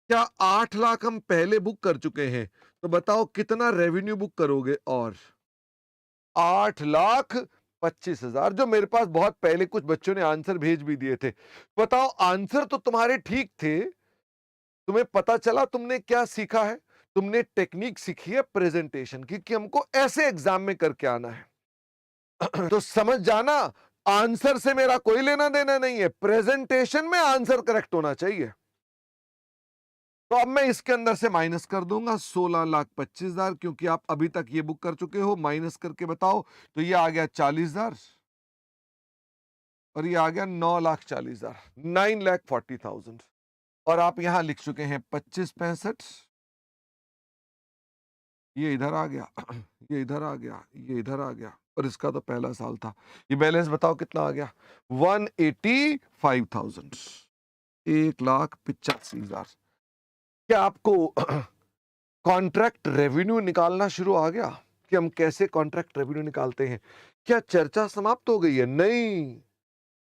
क्या 8 लाख हम पहले बुक कर चुके हैं? तो बताओ कितना रेवेन्यू बुक करोगे? और 8,25,000, जो मेरे पास बहुत पहले कुछ बच्चों ने आंसर भेज भी दिए थे। बताओ, आंसर तो तुम्हारे ठीक थे, तुम्हें पता चला तुमने क्या सीखा है? तुमने टेक्निक सीखी है प्रेजेंटेशन की, कि हमको ऐसे एग्जाम में करके आना है। तो समझ जाना, आंसर से मेरा कोई लेना देना नहीं है, प्रेजेंटेशन में आंसर करेक्ट होना चाहिए। तो अब मैं इसके अंदर से माइनस कर दूंगा 16,25,000, क्योंकि आप अभी तक ये बुक कर चुके हो। माइनस करके बताओ, तो ये आ गया 40,000 और ये आ गया 9,40,000, 9,40,000। और आप यहां लिख चुके हैं 25 65, ये इधर आ गया, ये इधर आ गया, ये इधर आ गया, और इसका तो पहला साल था। ये बैलेंस बताओ कितना आ गया? 185,000, 1,85,000। क्या आपको कॉन्ट्रैक्ट रेवेन्यू निकालना शुरू आ गया कि हम कैसे कॉन्ट्रैक्ट रेवेन्यू निकालते हैं? क्या चर्चा समाप्त हो गई है? नहीं,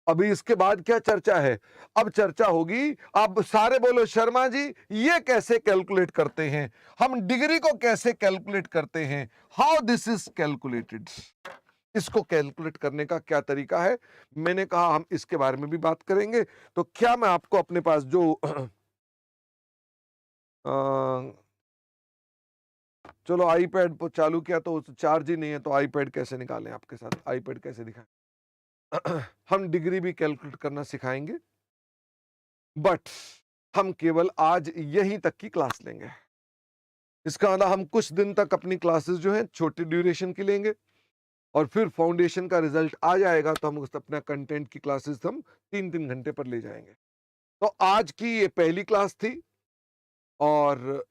अभी इसके बाद क्या चर्चा है? अब चर्चा होगी, अब सारे बोलो शर्मा जी ये कैसे कैलकुलेट करते हैं, हम डिग्री को कैसे कैलकुलेट करते हैं, हाउ दिस इज कैलकुलेटेड। इसको कैलकुलेट करने का क्या तरीका है? मैंने कहा हम इसके बारे में भी बात करेंगे। तो क्या मैं आपको अपने पास जो चलो आईपैड पर चालू किया तो चार्ज ही नहीं है, तो आईपैड कैसे निकालें आपके साथ? आईपैड कैसे दिखाएं? हम डिग्री भी कैलकुलेट करना सिखाएंगे, बट हम केवल आज यहीं तक की क्लास लेंगे। इसका मतलब हम कुछ दिन तक अपनी क्लासेस जो हैं छोटी ड्यूरेशन की लेंगे, और फिर फाउंडेशन का रिजल्ट आ जाएगा तो हम उस अपना कंटेंट की क्लासेस हम 3-3 घंटे पर ले जाएंगे। तो आज की ये पहली क्लास थी, और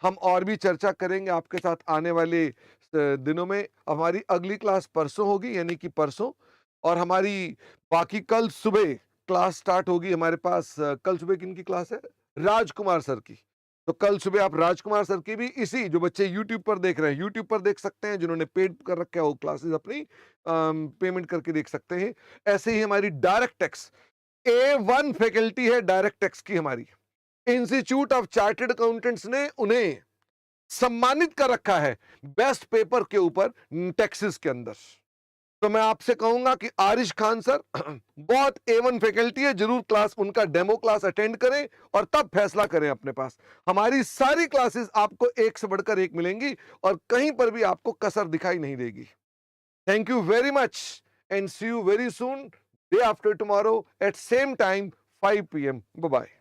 हम और भी चर्चा करेंगे आपके साथ आने वाले दिनों में। हमारी अगली क्लास परसों होगी, यानी कि परसों, और हमारी बाकी कल सुबह क्लास स्टार्ट होगी हमारे पास। कल सुबह किनकी क्लास है? राजकुमार सर की। तो कल सुबह आप राजकुमार सर की भी, इसी जो बच्चे YouTube पर देख रहे हैं YouTube पर देख सकते हैं, जिन्होंने पेड कर रखा है वो क्लासेस अपनी पेमेंट करके देख सकते हैं। ऐसे ही हमारी डायरेक्ट टैक्स A1 फैकल्टी है, डायरेक्ट टैक्स की हमारी। इंस्टीट्यूट ऑफ चार्टर्ड अकाउंटेंट्स ने उन्हें सम्मानित कर रखा है बेस्ट पेपर के ऊपर टैक्सेस के अंदर। तो मैं आपसे कहूंगा कि आरिश खान सर बहुत A1 फैकल्टी है, जरूर क्लास उनका डेमो क्लास अटेंड करें और तब फैसला करें अपने पास। हमारी सारी क्लासेस आपको एक से बढ़कर एक मिलेंगी और कहीं पर भी आपको कसर दिखाई नहीं देगी। Thank you very much and see you very soon, day after tomorrow at same time 5 PM। Bye bye.